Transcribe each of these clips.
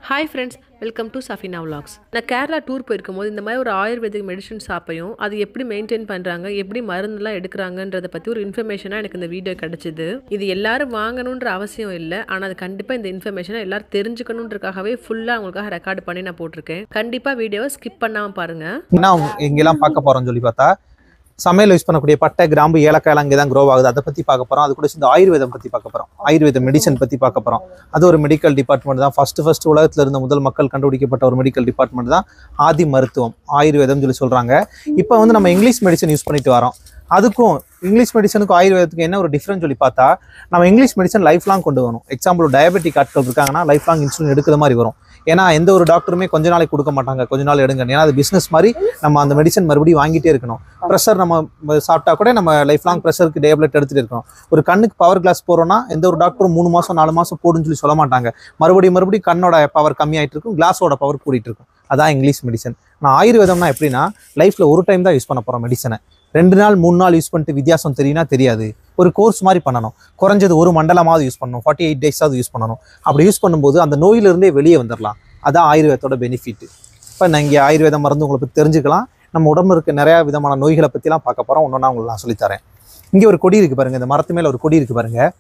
Hi friends, welcome to Safina Vlogs. நான் Kerala tour போயிருக்கும்போது இந்த மாதிரி ஒரு ஆயுர்வேதிக் மெடிசன் சாப்பையும் அது எப்படி மெயின்டைன் பண்ணுறாங்க எப்படி மருந்துலாம் எடுக்கிறாங்கன்றதை பற்றி ஒரு இன்ஃபர்மேஷனாக எனக்கு இந்த வீடியோ கிடச்சிது. இது எல்லாரும் வாங்கணுன்ற அவசியம் இல்லை, ஆனால் அது கண்டிப்பாக இந்த இன்ஃபர்மேஷனை எல்லாரும் தெரிஞ்சுக்கணுன்றக்காகவே ஃபுல்லாக அவங்களுக்காக ரெக்கார்டு பண்ணி நான் போட்டிருக்கேன். கண்டிப்பாக வீடியோவை ஸ்கிப் பண்ணாமல் பாருங்கள். எங்கெல்லாம் பார்க்க போகிறோம்னு சொல்லி பார்த்தா சமையல் யூஸ் பண்ணக்கூடிய பட்டை கிராம்பு ஏலக்காயெல்லாம் இங்கே தான் க்ரோ ஆகுது. அதை பற்றி பார்க்க போகிறோம். அது கூட சேர்ந்து ஆயுர்வேதம் பற்றி பார்க்க போகிறோம். ஆயுர்வேத மெடிசன் பற்றி பார்க்க போகிறோம். அது ஒரு மெடிக்கல் டிபார்ட்மெண்ட் தான். ஃபர்ஸ்ட் உலகத்தில் இருந்த முதல் மக்கள் கண்டுபிடிக்கப்பட்ட ஒரு மெடிக்கல் டிபார்ட்மெண்ட் தான் ஆதி மருத்துவம், ஆயுர்வேதம் சொல்லி சொல்கிறாங்க. இப்போ வந்து நம்ம இங்கிலீஷ் மெடிசன் யூஸ் பண்ணிட்டு வரோம். அதுக்கும் இங்கிலீஷ் மெடிசனுக்கும் ஆயுர்வேதத்துக்கு என்ன ஒரு டிஃப்ரென்ஸ் சொல்லி பார்த்தா, நம்ம இங்கிலீஷ் மெடிசன் லைஃப் லாங் கொண்டு வரணும். எக்ஸாம்பிள் டயபெட்டிக் ஆட்கள் இருக்காங்கன்னா லைஃப் லாங் இன்சுலின் எடுக்கிற மாதிரி வரும். ஏன்னா எந்த ஒரு டாக்டருமே கொஞ்ச நாளைக்கு கொடுக்க மாட்டாங்க, கொஞ்ச நாள் எடுங்க. ஏன்னா அது பிஸ்னஸ் மாதிரி நம்ம அந்த மெடிசன் மறுபடியும் வாங்கிட்டே இருக்கணும். ப்ரெஷர் நம்ம சாப்பிட்டா கூட நம்ம லைஃப் லாங் ப்ரெஷருக்கு டேப்லெட் எடுத்துகிட்டு இருக்கணும். ஒரு கண்ணுக்கு பவர் கிளாஸ் போகிறோம்னா எந்த ஒரு டாக்டரும் 3 மாதம் 4 மாதம் போடுன்னு சொல்ல மாட்டாங்க. மறுபடியும் கண்ணோட பவர் கம்மியாயிட்டு இருக்கும், கிளாஸோட பவர் கூட்டிகிட்டு இருக்கும். அதான் இங்கிலீஷ் மெடிசன். ஆனால் ஆயுர்வேதம்னா எப்படின்னா லைஃப்பில் ஒரு டைம் தான் யூஸ் பண்ண போகிறோம் மெடிசனை. 2 நாள் 3 நாள் யூஸ் பண்ணிட்டு வித்தியாசம் தெரியுனா தெரியாது. ஒரு கோர்ஸ் மாதிரி பண்ணணும். குறைஞ்சது ஒரு மண்டலமாவது யூஸ் பண்ணணும், 48 டேஸாவது யூஸ் பண்ணணும். அப்படி யூஸ் பண்ணும்போது அந்த நோயிலிருந்தே வெளியே வந்துடலாம். அதான் ஆயுர்வேதத்தோட பெனிஃபிட். இப்போ நான் இங்கே ஆயுர்வேதம் மருந்து உங்களுக்கு தெரிஞ்சுக்கலாம். நம்ம உடம்புல இருக்க நிறையா விதமான நோய்களை பற்றிலாம் பார்க்க போகிறோம். ஒன்றா உங்களுக்கு நான் சொல்லித்தரேன். இங்கே ஒரு கொடி இருக்குது பாருங்கள். இந்த மரத்து மேலே ஒரு கொடி இருக்குது பாருங்கள்.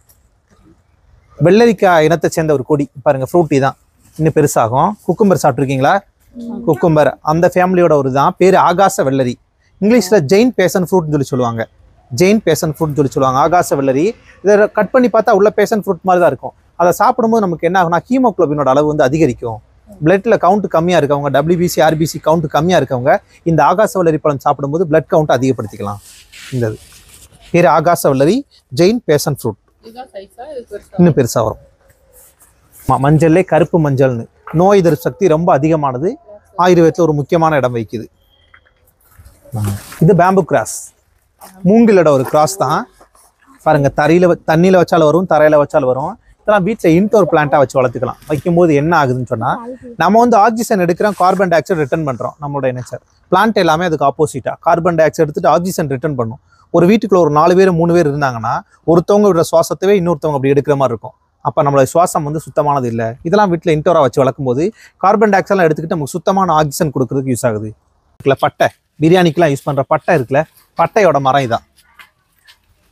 வெள்ளரிக்காய் இனத்தை சேர்ந்த ஒரு கொடி பாருங்கள். ஃப்ரூட்டி தான், இன்னும் பெருசாகும். குக்கும்பர் சாப்பிட்ருக்கீங்களா? குக்கும்பர் அந்த ஃபேமிலியோட ஒரு தான். பேர் ஆகாச வெள்ளரி. இங்கிலீஷில் ஜெயின் பேஷன் ஃப்ரூட்னு சொல்லுவாங்க. ஜெயின் பேஷன் ஃப்ரூட்னு சொல்லுவாங்க. ஆகாச வெள்ளரி. இதை கட் பண்ணி பார்த்தா உள்ள பேஷன் ஃப்ரூட் மாதிரி தான் இருக்கும். அதை சாப்பிடும்போது நமக்கு என்ன ஆகும்னா ஹீமோகுளோபினோட அளவு வந்து அதிகரிக்கும். பிளட்டில் கவுண்ட் கம்மியாக இருக்கவங்க, WBC RBC கவுண்ட் கம்மியாக இருக்கவங்க இந்த ஆகாச வெள்ளரி பழம் சாப்பிடும்போது பிளட் கவுண்ட் அதிகப்படுத்திக்கலாம். இந்த பேர் ஆகாச வெள்ளரி, ஜெயின் பேஷன் ஃப்ரூட். இன்னும் பெருசாக வரும். மஞ்சள்லே கருப்பு மஞ்சள்னு நோய் எதிர்ப்பு சக்தி ரொம்ப அதிகமானது. ஆயுர்வேதத்தில் ஒரு முக்கியமான இடம் வைக்குது. இது பேம்பு கிராஸ், மூங்கிலோட ஒரு கிராஸ் தான். பாருங்க, தண்ணியில் வச்சாலும் வரும், தரையில் வச்சாலும் வரும். இதெல்லாம் வீட்டில் இன்டோர் பிளான்ட்டாக வச்சு வளர்த்துக்கலாம். வைக்கும்போது என்ன ஆகுதுன்னு சொன்னால், நம்ம வந்து ஆக்சிஜன் எடுக்கிறோம், கார்பன் டை ஆக்சைடு ரிட்டர்ன் பண்ணுறோம். நம்மளோட நேச்சர் பிளான்ட் எல்லாமே அதுக்கு ஆப்போசிட்டாக கார்பன் டை ஆக்சைடு எடுத்துட்டு ஆக்சிஜன் ரிட்டர்ன் பண்ணும். ஒரு வீட்டுக்குள்ள ஒரு 4 பேர் 3 பேர் இருந்தாங்கன்னா ஒருத்தவங்க விட சுவாசத்தவே இன்னொருத்தவங்க அப்படி எடுக்கிற மாதிரி இருக்கும். அப்போ நம்மளோட சுவாசம் வந்து சுத்தமானது இல்லை. இதெல்லாம் வீட்டில் இன்டோராக வச்சு வளர்க்கும்போது கார்பன் டை ஆக்சைடெலாம் எடுத்துக்கிட்டு நமக்கு சுத்தமான ஆக்சிஜன் கொடுக்குறதுக்கு யூஸ் ஆகுது. இருக்குல்ல பட்டை, பிரியாணிக்கெலாம் யூஸ் பண்ணுற பட்டை இருக்குல்ல, பட்டையோட மரம் இதான்.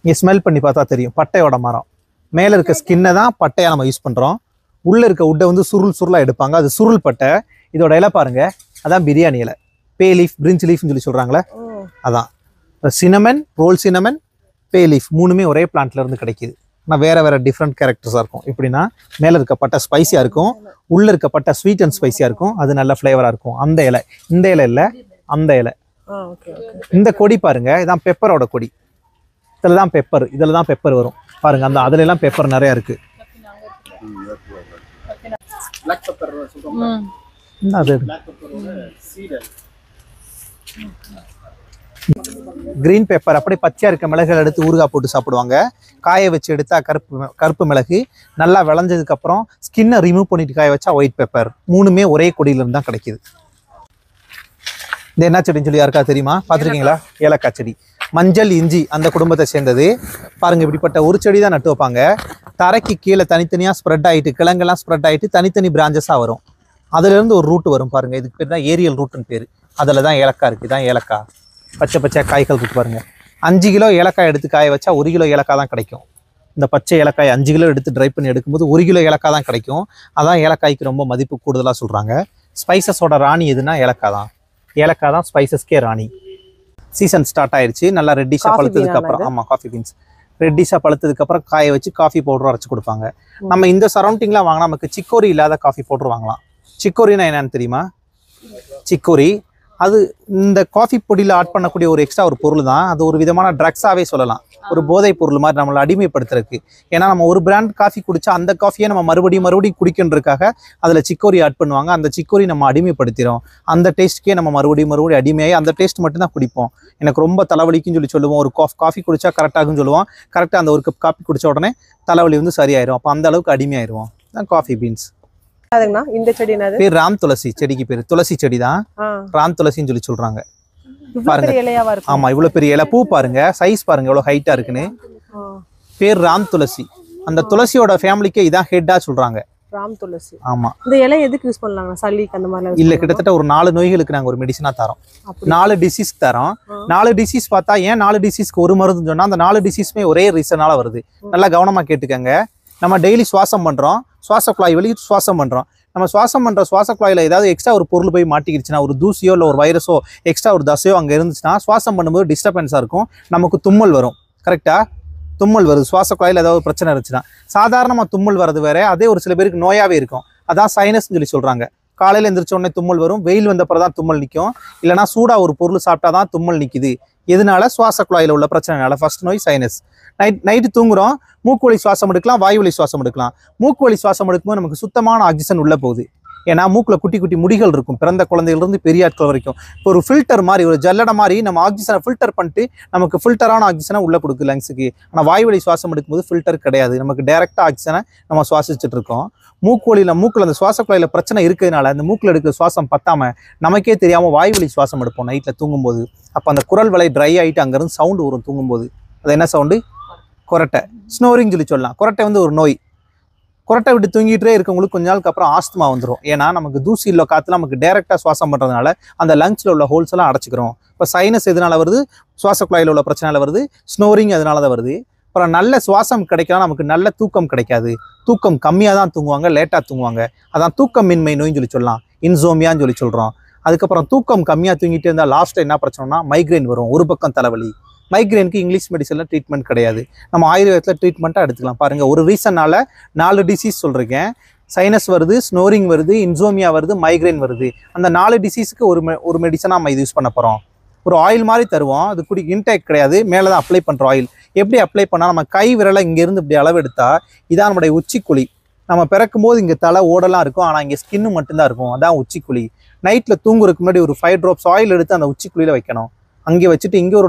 இங்கே ஸ்மெல் பண்ணி பார்த்தா தெரியும். பட்டையோட மரம் மேலே இருக்க ஸ்கின்னை தான் பட்டையாக நம்ம யூஸ் பண்ணுறோம். உள்ளே இருக்க உட்டை வந்து சுருளாக எடுப்பாங்க. அது சுருள் பட்டை. இதோட இலை பாருங்க, அதான் பிரியாணி இலை. பே லீஃப், பிரிஞ்ச் லீஃப்னு சொல்லி சொல்கிறாங்களே, அதான். Cinnamon, roll cinnamon, bay leaf 3மே ஒரே பிளான்ட்ல இருந்து கிடைக்கிது. ஆனால் வேறு டிஃப்ரெண்ட் கேரக்டர்ஸாக இருக்கும். எப்படின்னா மேலே இருக்க பட்டை ஸ்பைஸியாக இருக்கும், உள்ளே இருக்க பட்டை ஸ்வீட் அண்ட் ஸ்பைஸியாக இருக்கும். அது நல்ல ஃப்ளேவராக இருக்கும். அந்த இலை, இந்த இலை இல்லை, அந்த இலை. இந்த கொடி பாருங்க, இதான் பெப்பரோட கொடி. இதில் தான் பெப்பர், இதில் தான் பெப்பர் வரும் பாருங்க. அந்த அதுல எல்லாம் பெப்பர் நிறைய இருக்கு. கிரீன் பெப்பர் அப்படியே பச்சையா இருக்க மிளகுகள் எடுத்து ஊறுகாய் போட்டு சாப்பிடுவாங்க. காய வச்சு எடுத்தா கருப்பு மிளகு. நல்லா விளைஞ்சதுக்கு அப்புறம் ஸ்கின்னை ரிமூவ் பண்ணிட்டு காய வச்சா ஒயிட் பெப்பர். 3மே ஒரே கொடியிலிருந்து தான் கிடைக்குது. இந்த என்ன செடின்னு சொல்லி யாருக்கா தெரியுமா? பார்த்துருக்கீங்களா? ஏலக்காய் செடி. மஞ்சள் இஞ்சி அந்த குடும்பத்தை சேர்ந்தது. பாருங்க, இப்படிப்பட்ட ஒரு செடி தான் நட்டு வைப்பாங்க. தரைக்கு கீழே தனித்தனியாக ஸ்ப்ரெட் ஆகிட்டு, கிழங்கெல்லாம் ஸ்ப்ரெட் ஆகிட்டு தனித்தனி பிரான்ச்சஸாக வரும். அதுலேருந்து ஒரு ரூட் வரும் பாருங்க. இதுக்கு பேர் தான் ஏரியல் ரூட்டுன்னு பேர். அதில் தான் ஏலக்காய் இருக்குது. இதான் ஏலக்காய். பச்சை காய்கள் இருக்கு பாருங்க. 5 கிலோ ஏலக்காய் எடுத்து காய வச்சா 1 கிலோ ஏலக்காய் தான் கிடைக்கும். இந்த பச்சை ஏலக்காய் 5 கிலோ எடுத்து ட்ரை பண்ணி எடுக்கும்போது 1 கிலோ ஏலக்காய் தான் கிடைக்கும். அதான் ஏலக்காய்க்கு ரொம்ப மதிப்பு கூடுதலாக சொல்கிறாங்க. ஸ்பைசஸோட ராணி எதுனா ஏலக்காய் தான். ஏலக்காய் தான் ஸ்பைசஸ்க்கே ராணி. சீசன் ஸ்டார்ட் ஆயிடுச்சு. நல்லா ரெட்டிஷாக பழுத்ததுக்கு அப்புறம், ஆமாம் காஃபி பீன்ஸ் ரெட்டிஷாக பழுத்ததுக்கு அப்புறம் காய வச்சு காஃபி பவுடர் அரைச்சி கொடுப்பாங்க. நம்ம இந்த சரௌண்டிங்லாம் வாங்கினா நமக்கு சிக்கோரி இல்லாத காஃபி பவுடர் வாங்கலாம். சிக்கோரினா என்னன்னு தெரியுமா? சிக்கோரி அது இந்த காஃபி பொடியில் ஆட் பண்ணக்கூடிய ஒரு எக்ஸ்ட்ரா ஒரு பொருள் தான். அது ஒரு விதமான ட்ரக்ஸாகவே சொல்லலாம். ஒரு போதை பொருள் மாதிரி நம்மளை அடிமைப்படுத்துறதுக்கு. ஏன்னா நம்ம ஒரு பிராண்ட் காஃபி குடிச்சா அந்த காஃபியை நம்ம மறுபடியும் குடிக்கின்றதுக்காக அதில் சிக்கோரி ஆட் பண்ணுவாங்க. அந்த சிக்கோரி நம்ம அடிமைப்படுத்திடும். அந்த டேஸ்ட்டுக்கே நம்ம மறுபடியும் அடிமையாகி அந்த டேஸ்ட் மட்டும் தான் குடிப்போம். எனக்கு ரொம்ப தலைவலிக்குன்னு சொல்லுவோம். ஒரு காஃபி குடிச்சா கரெக்டாகுன்னு சொல்லுவோம். கரெக்டாக அந்த ஒரு கப் காஃபி குடிச்ச உடனே தலைவலி வந்து சரியாயிரும். அப்போ அந்த அளவுக்கு அடிமையாயிருவோம். தான் காஃபி பீன்ஸ். இந்த செடி பேர் ராம் துளசி. செடிக்கு பேர் துளசி செடி தான். ராம் துளசின்னு சொல்லி சொல்றாங்க. பாருங்க, ஆமா இவ்வளவு பெரிய இலை. பூ பாருங்க, சைஸ் பாருங்க எவ்வளவு ஹைட்டா இருக்குன்னு. பேர் ராம் துளசி. அந்த துளசியோட ஃபேமிலிக்கே இதான் ஹெட்டா சொல்றாங்க. ராம் துளசி. ஆமா. இந்த இலை எதுக்கு யூஸ் பண்ணலாங்க? சளிக்கு அந்த மாதிரி இல்ல, கிட்டத்தட்ட ஒரு 4 நோய்களுக்கு நாங்க ஒரு மெடிசனா தரோம். 4 டிசீஸ் தரோம். 4 டிசீஸ் பார்த்தா ஏன் 4 டிசீஸ்க்கு ஒரு மருந்து சொன்னா அந்த 4 டிசீஸ்மே ஒரே ரீசனால வருது. நல்லா கவனமா கேட்டுக்கங்க. நம்ம டெய்லி சுவாசம் பண்றோம், சுவாச குழாய் வழி சுவாசம் பண்றோம். நம்ம சுவாசம் பண்ற சுவாச குழாயில ஏதாவது எக்ஸ்ட்ரா ஒரு பொருள் போய் மாட்டிக்கிடுச்சுன்னா, ஒரு தூசியோ இல்லை ஒரு வைரஸோ எக்ஸ்ட்ரா ஒரு தசையோ அங்கே இருந்துச்சுன்னா சுவாசம் பண்ணும்போது டிஸ்டர்பன்ஸாக இருக்கும், நமக்கு தும்மல் வரும். கரெக்டா? தும்மல் வருது, சுவாச குழாயில் ஏதாவது பிரச்சனை இருந்துச்சுன்னா. சாதாரணமாக தும்மல் வர்றது வேற, அதே ஒரு சில பேருக்கு நோயாவே இருக்கும். அதான் சைனஸ்ன்னு சொல்லி சொல்றாங்க. காலையில் எந்திரிச்ச உடனே தும்மல் வரும், வெயில் வந்தப்பறம் தான் தும்மல் நிற்கும், இல்லைனா சூடா ஒரு பொருள் சாப்பிட்டா தான் தும்மல் நிற்குது. எதனால? சுவாச குழாயில் உள்ள பிரச்சனைனால. ஃபர்ஸ்ட் நோய் சைனஸ். நைட்டு தூங்குறோம், மூக்கு வழி சுவாசம் எடுக்கலாம், வாய் வழி சுவாசம் எடுக்கலாம். மூக்கு வழி சுவாசம் எடுக்கும்போது நமக்கு சுத்தமான ஆக்சிஜன் உள்ள போகுது. ஏன்னா மூக்குல குட்டி குட்டி முடிகள் இருக்கும், பிறந்த குழந்தைகளிலிருந்து பெரிய ஆட்கள் வரைக்கும். இப்போ ஒரு ஃபில்டர் மாதிரி, ஒரு ஜல்லடை மாதிரி நம்ம ஆக்சிஜனை ஃபில்டர் பண்ணிட்டு நமக்கு ஃபில்டரான ஆக்சிஜனை உள்ள கொடுக்கு லங்ஸுக்கு. ஆனால் வாய் வழி சுவாசம் எடுக்கும்போது ஃபில்டர் கிடையாது, நமக்கு டைரக்டா ஆக்சிஜனை நம்ம சுவாசிச்சுட்டு இருக்கோம். மூக்குல அந்த சுவாச குழாயில பிரச்சனை இருக்கிறதுனால அந்த மூக்குல எடுக்கிற சுவாசம் பத்தாம நமக்கே தெரியாம வாய் வழி சுவாசம் எடுப்போம் நைட்ல தூங்கும்போது. அப்போ அந்த குரல் வலை ட்ரை ஆகிட்டு அங்கேருந்து சவுண்டு வரும் தூங்கும்போது. அது என்ன சவுண்டு? கொரட்டை, ஸ்னோரிங் சொல்லி சொல்லலாம். கொரட்டை வந்து ஒரு நோய். கொரட்டை விட்டு தூங்கிட்டே இருக்கவங்களுக்கு கொஞ்ச நாளுக்கு அப்புறம் ஆஸ்துமா வந்துடும். ஏன்னா நமக்கு தூசி இல்லை காற்றுல நமக்கு டைரெக்டாக சுவாசம் பண்ணுறதுனால அந்த லங்ஸில் உள்ள ஹோல்ஸ் எல்லாம் அடைச்சிக்கிறோம். இப்போ சைனஸ் எதனால வருது? சுவாச குழாயில் உள்ள பிரச்சனையால வருது. ஸ்னோரிங் அதனால தான் வருது. அப்புறம் நல்ல சுவாசம் கிடைக்கலாம், நமக்கு நல்ல தூக்கம் கிடைக்காது. தூக்கம் கம்மியாக தான் தூங்குவாங்க, லேட்டாக தூங்குவாங்க. அதான் தூக்கமின்மை நோயின்னு சொல்லலாம், இன்சோமியான்னு சொல்கிறோம். அதுக்கப்புறம் தூக்கம் கம்மியாக தூங்கிட்டு இருந்தால் லாஸ்ட்டில் என்ன பிரச்சனைனா மைக்ரைன் வரும், ஒரு பக்கம் தலைவலி. மைக்ரைனுக்கு இங்கிலீஷ் மெடிசனில் ட்ரீட்மெண்ட் கிடையாது, நம்ம ஆயுர்வேதத்தில் ட்ரீட்மெண்ட்டாக எடுத்துக்கலாம். பாருங்கள், ஒரு ரீசனால் 4 டிசீஸ் சொல்கிறேன். சைனஸ் வருது, ஸ்னோரிங் வருது, இன்சோமியா வருது, மைக்ரைன் வருது. அந்த 4 டிசீஸுக்கு ஒரு மெடிசனாக நம்ம இது யூஸ் பண்ண போகிறோம். ஒரு ஆயில் மாதிரி தருவோம், அது இன்டேக் கிடையாது, மேலே தான் அப்ளை பண்ணுற ஆயில். எப்படி அப்ளை பண்ணால் நம்ம கை விரலை இங்கேருந்து இப்படி அளவு எடுத்தால் இதான் நம்முடைய உச்சிக்குழி. நம்ம பிறக்கும் போது இங்கே தலை ஓடலாம் இருக்கும், ஆனால் இங்கே ஸ்கின்னு மட்டும்தான் இருக்கும், அதான் உச்சிக்குழி. நைட்டில் தூங்குறதுக்கு முன்னாடி ஒரு 5 drops ஆயில் எடுத்து அந்த உச்சிக்குழியில் வைக்கணும். அங்கே வச்சுட்டு இங்கே ஒரு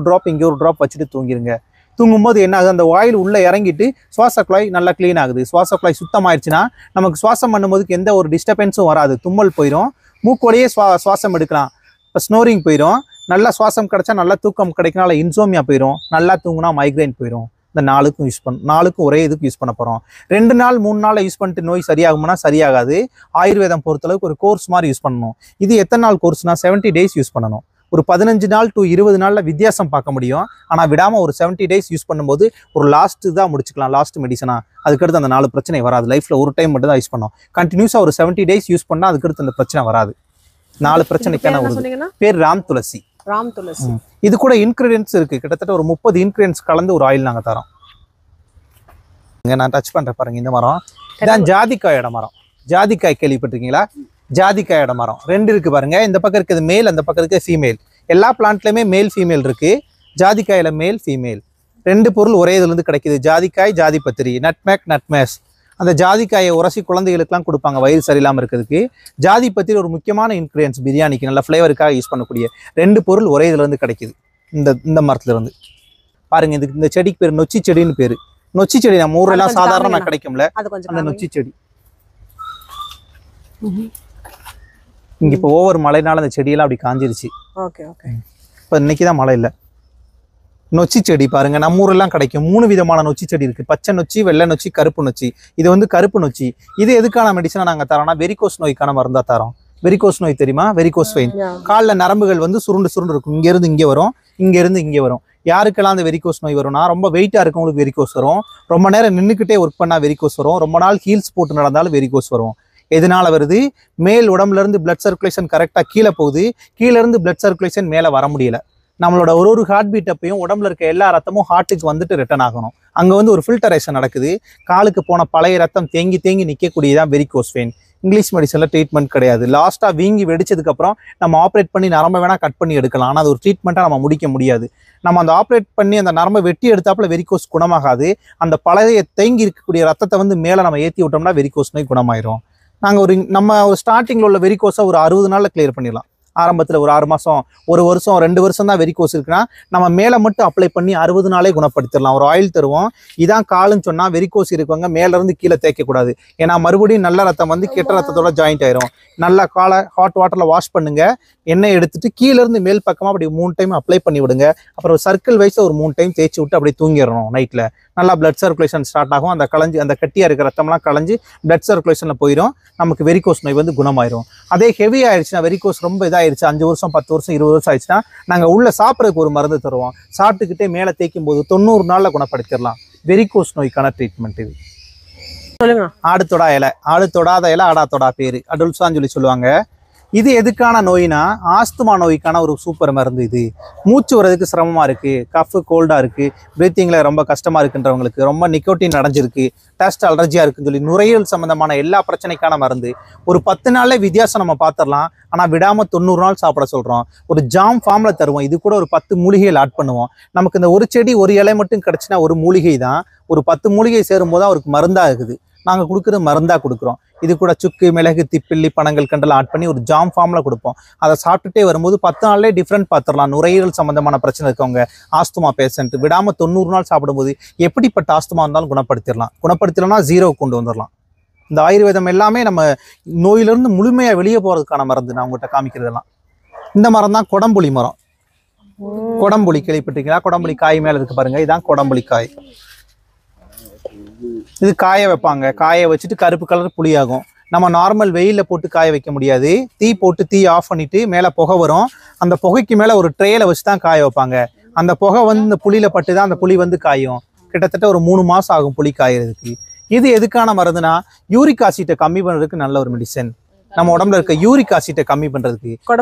ட்ராப் வச்சுட்டு தூங்கிடுங்க. தூங்கும்போது என்ன ஆகுது? அந்த ஆயில் உள்ளே இறங்கிட்டு சுவாச குழாய் நல்லா க்ளீன் ஆகுது. சுவாச குழாய் சுத்தமாயிடுச்சுன்னா நமக்கு சுவாசம் பண்ணும்போதுக்கு எந்த ஒரு டிஸ்டர்பன்ஸும் வராது. தும்மல் போயிடும், மூக்கோடையே சுவாசம் எடுக்கலாம். இப்போ ஸ்னோரிங் போயிடும், நல்லா சுவாசம் கிடைச்சா நல்லா தூக்கம் கிடைக்கனால இன்சோமியா போயிடும், நல்லா தூங்குனா மைக்ரைன் போயிடும். இந்த 4க்கும் ஒரே இதுக்கு யூஸ் பண்ண போகிறோம். 2 நாள் 3 நாள் யூஸ் பண்ணிட்டு நோய் சரியாகும்னா சரியாகாது. ஆயுர்வேதம் பொறுத்தளவுக்கு ஒரு கோர்ஸ் மாதிரி யூஸ் பண்ணணும். இது எத்தனை நாள் கோர்ஸ்னா 70 days யூஸ் பண்ணணும். ஒரு 15 நாள் to 20 நாளில் வித்தியாசம் பார்க்க முடியும். ஆனால் விடாமல் ஒரு 70 days யூஸ் பண்ணும்போது ஒரு லாஸ்ட்டு தான் முடிச்சுக்கலாம், லாஸ்ட் மெடிசனா. அதுக்கடுத்து அந்த 4 பிரச்சனை வராது. லைஃப்பில் ஒரு டைம் மட்டும் தான் யூஸ் பண்ணோம். கண்டினியூஸாக ஒரு 70 days யூஸ் பண்ணால் அதுக்கடுத்து அந்த பிரச்சனை வராது. 4 பிரச்சனைக்கான ஒரு பேர் ராம் துளசி. ராம் துளசி. இது கூட இன்கிரீடியன்ஸ் இருக்கு, கிட்டத்தட்ட ஒரு 30 இன்கிரீடியன்ஸ் கலந்து ஒரு ஆயில் நாங்கள் தரோம். நான் டச் பண்றேன் பாருங்க, இந்த மரம் இதான் ஜாதிக்காயோட மரம். ஜாதிக்காய் கேள்விப்பட்டிருக்கீங்களா? ஜாதிக்காயோட மரம் 2 இருக்கு பாருங்க. இந்த பக்கம் இருக்குது மேல், அந்த பக்கம் இருக்குது ஃபீமேல். எல்லா பிளான்ட்லயுமே மேல் ஃபீமேல் இருக்கு. ஜாதிக்காயில மேல் ஃபீமேல் 2 பொருள் ஒரே இதுல இருந்து கிடைக்குது. ஜாதிக்காய், ஜாதிபத்திரி, நட்மேஸ். அந்த ஜாதிக்காயை உரசி குழந்தைகளுக்குலாம் கொடுப்பாங்க வயிறு சரியில்லாமல் இருக்கிறதுக்கு. ஜாதிபத்திரி ஒரு முக்கியமான இன்கிரீடியன்ஸ், பிரியாணிக்கு நல்ல ஃப்ளேவருக்காக யூஸ் பண்ணக்கூடிய 2 பொருள் ஒரே இதுல இருந்து கிடைக்குது. இந்த மரத்துல இருந்து பாருங்க. இந்த செடிக்கு பேர் நொச்சி செடின்னு பேரு. நொச்சி செடி நம்ம ஊரெல்லாம் சாதாரணமா கிடைக்கும்ல, அந்த நொச்சி செடி. இங்க இப்போ ஓவர் மழைனால அந்த செடியெல்லாம் அப்படி காஞ்சிருச்சு. இப்போ இன்னைக்குதான் மழை இல்லை. நொச்சி செடி பாருங்க, நம்ம ஊரெல்லாம் கிடைக்கும். 3 விதமான நொச்சி செடி இருக்கு. பச்சை நொச்சி, வெள்ளை நொச்சி, கருப்பு நொச்சி. இது வந்து கருப்பு நொச்சி. இது எதுக்கான மெடிசனா நாங்க தரோம்னா வெரிகோஸ் நோய்க்கான மருந்தா தரோம். வெரிகோஸ் நோய் தெரியுமா? Varicose vein. காலில் நரம்புகள் வந்து சுருண்டு இருக்கும். இங்க இருந்து இங்கே வரும், இங்க இருந்து இங்கே வரும். யாருக்கெல்லாம் அந்த வெரிகோஸ் நோய் வரும்னா, ரொம்ப வெயிட்டா இருக்கவங்களுக்கு வெரிகோஸ் வரும், ரொம்ப நேரம் நின்றுக்கிட்டே ஒர்க் பண்ணா வெரிகோஸ் வரும், ரொம்ப நாள் ஹீல்ஸ் போட்டு நடந்தாலும் வெரிகோஸ் வரும். எதனால வருது? மேல் உடம்புல இருந்து பிளட் சர்க்குலேஷன் கரெக்டா கீழே போகுது, கீழே இருந்து பிளட் சர்க்குலேஷன் மேலே வர முடியல. நம்மளோட ஒரு ஹார்ட் பீட் அப்பையும் உடம்புல இருக்க எல்லா ரத்தமும் ஹார்ட்டுக்கு வந்துட்டு ரிட்டர்ன் ஆகணும். அங்கே வந்து ஒரு ஃபில்டரேஷன் நடக்குது. காலுக்கு போன பழைய ரத்தம் தேங்கி நிற்கக்கூடியதான் வெரிகோஸ் வெயின். இங்கிலீஷ் மெடிசனில் ட்ரீட்மெண்ட் கிடையாது. லாஸ்ட்டாக வீங்கி வெடிச்சதுக்கப்புறம் நம்ம ஆப்ரேட் பண்ணி நரம்பை வேணால் கட் பண்ணி எடுக்கலாம், ஆனால் அது ஒரு ட்ரீட்மெண்ட்டாக நம்ம முடிக்க முடியாது. நம்ம அந்த ஆப்ரேட் பண்ணி அந்த நரம்பை வெட்டி எடுத்தாப்புல வெரிகோஸ் குணமாகாது. அந்த பழைய தேங்கி இருக்கக்கூடிய ரத்தத்தை வந்து மேலே நம்ம ஏற்றி விட்டோம்னா வெரிகோஸ் நோய் குணமாயிரும். நம்ம ஒரு ஸ்டார்டிங்கில் உள்ள வெரிகோஸை ஒரு 60 நாளில் கிளியர் பண்ணிடலாம். ஆரம்பத்தில் ஒரு 6 மாதம், 1 வருஷம், 2 வருஷம் தான் வெரிகோஸ் இருக்குன்னா நம்ம மேலே மட்டும் அப்ளை பண்ணி 60 நாளே குணப்படுத்திடலாம். ஒரு ஆயில் தருவோம். இதான் காலுன்னு சொன்னால் வெரிகோஸ் இருக்கவங்க மேலேருந்து கீழே தேய்க்கக்கூடாது. ஏன்னா மறுபடியும் நல்ல ரத்தம் வந்து கெட்ட ரத்தத்தோட ஜாயிண்ட் ஆயிரும். நல்லா காலை ஹாட் வாட்டரில் வாஷ் பண்ணுங்க. எண்ணெய் எடுத்துட்டு கீழேருந்து மேல் பக்கமாக அப்படி 3 டைம் அப்ளை பண்ணி விடுங்க. அப்புறம் சர்க்கிள் வைஸில் ஒரு 3 டைம் தேய்ச்சி விட்டு அப்படியே தூங்கிடணும். நைட்டில் நல்லா பிளட் சர்க்குலேஷன் ஸ்டார்ட் ஆகும். அந்த கட்டியாக இருக்கிற ரத்தம்லாம் கலைஞ்சு பிளட் சர்க்குலேஷனில் போயிடும். நமக்கு வெரிகோஸ் நோய் வந்து குணமாயிரும். அதே ஹெவி ஆயிடுச்சுன்னா, வெரிகோஸ் ரொம்ப இதாகிடுச்சு, 5 வருஷம் 10 வருஷம் 20 வருஷம் ஆயிடுச்சுன்னா நாங்கள் உள்ள சாப்பிட்றதுக்கு ஒரு மருந்து தருவோம். சாப்பிட்டுக்கிட்டே மேலே தேய்க்கும் போது 90 நாளில் குணப்படுத்திடலாம். வெரிகோஸ் நோய்க்கான ட்ரீட்மெண்ட் இது. சொல்லுங்க. ஆடுத்தொடா இலை, ஆடு தொடாத இலை ஆடாத்தொடா பேரு, அடல்சான்னு சொல்லுவாங்க. இது எதுக்கான நோய்னா ஆஸ்துமா நோய்க்கான ஒரு சூப்பர் மருந்து. இது மூச்சு வரதுக்கு சிரமமாக இருக்குது, கஃப் கோல்டாக இருக்குது, ப்ரீத்திங்கில் ரொம்ப கஷ்டமாக இருக்குன்றவங்களுக்கு, ரொம்ப நிக்கோட்டின் அடைஞ்சிருக்கு, டஸ்ட் அலர்ஜியாக இருக்குன்னு சொல்லி நுரையீரல் சம்மந்தமான எல்லா பிரச்சனைக்கான மருந்து. ஒரு 10 நாள்ல வித்தியாசம் நம்ம பார்த்துடலாம். ஆனால் விடாமல் 90 நாள் சாப்பிட சொல்கிறோம். ஒரு ஜாம் ஃபார்மில் தருவோம். இது கூட ஒரு 10 மூலிகைகள் ஆட் பண்ணுவோம். நமக்கு இந்த ஒரு செடி ஒரு இலை மட்டும் கிடச்சினா ஒரு மூலிகை தான். ஒரு 10 மூலிகை சேரும்போது அவருக்கு மருந்தாக இருக்குது. நாங்கள் கொடுக்குற மருந்தாக கொடுக்குறோம். இது கூட சுக்கு, மிளகு, திப்பிள்ளி, பனங்கள் கண்டெல்லாம் ஆட் பண்ணி ஒரு ஜாம் ஃபார்மில் கொடுப்போம். அதை சாப்பிட்டுட்டே வரும்போது 10 நாள்லேயே டிஃப்ரெண்ட் பார்த்துடலாம். நுரையீரல் சம்மந்தமான பிரச்சனை இருக்கவங்க, ஆஸ்துமா பேஷண்ட் விடாமல் 90 நாள் சாப்பிடும்போது எப்படிப்பட்ட ஆஸ்துமா இருந்தாலும் குணப்படுத்திடலாம். குணப்படுத்தலைன்னா 0 கொண்டு வந்துடலாம். இந்த ஆயுர்வேதம் எல்லாமே நம்ம நோயிலிருந்து முழுமையாக வெளியே போகிறதுக்கான மருந்து நான் உங்கள்கிட்ட காமிக்கிறதெல்லாம். இந்த மரம் தான் கொடம்புளி மரம். கொடம்புளி கேள்விப்பட்டிருக்கீங்களா? கொடம்புளி காய் மேலே இருக்கு பாருங்க, இதுதான் கொடம்புளி காய். இது காய வைப்பாங்க. காய வச்சுட்டு கருப்பு கலர் புளியாகும். நம்ம நார்மல் வெயிலில் போட்டு காய வைக்க முடியாது. தீ போட்டு தீ ஆஃப் பண்ணிட்டு மேலே புகை வரும். அந்த புகைக்கு மேலே ஒரு ட்ரேல வச்சு தான் காய வைப்பாங்க. அந்த புகை வந்து இந்த புளியில பட்டு தான் அந்த புளி வந்து காயும். கிட்டத்தட்ட ஒரு 3 மாதம் ஆகும் புளி காயறதுக்கு. இது எதுக்கான மருந்துனா யூரிக் ஆசிட்டை கம்மி பண்ணுறதுக்கு நல்ல ஒரு மெடிசன். நம்ம உடம்புல இருக்க யூரிக் ஆசிட்டை கம்மி பண்றதுக்கு,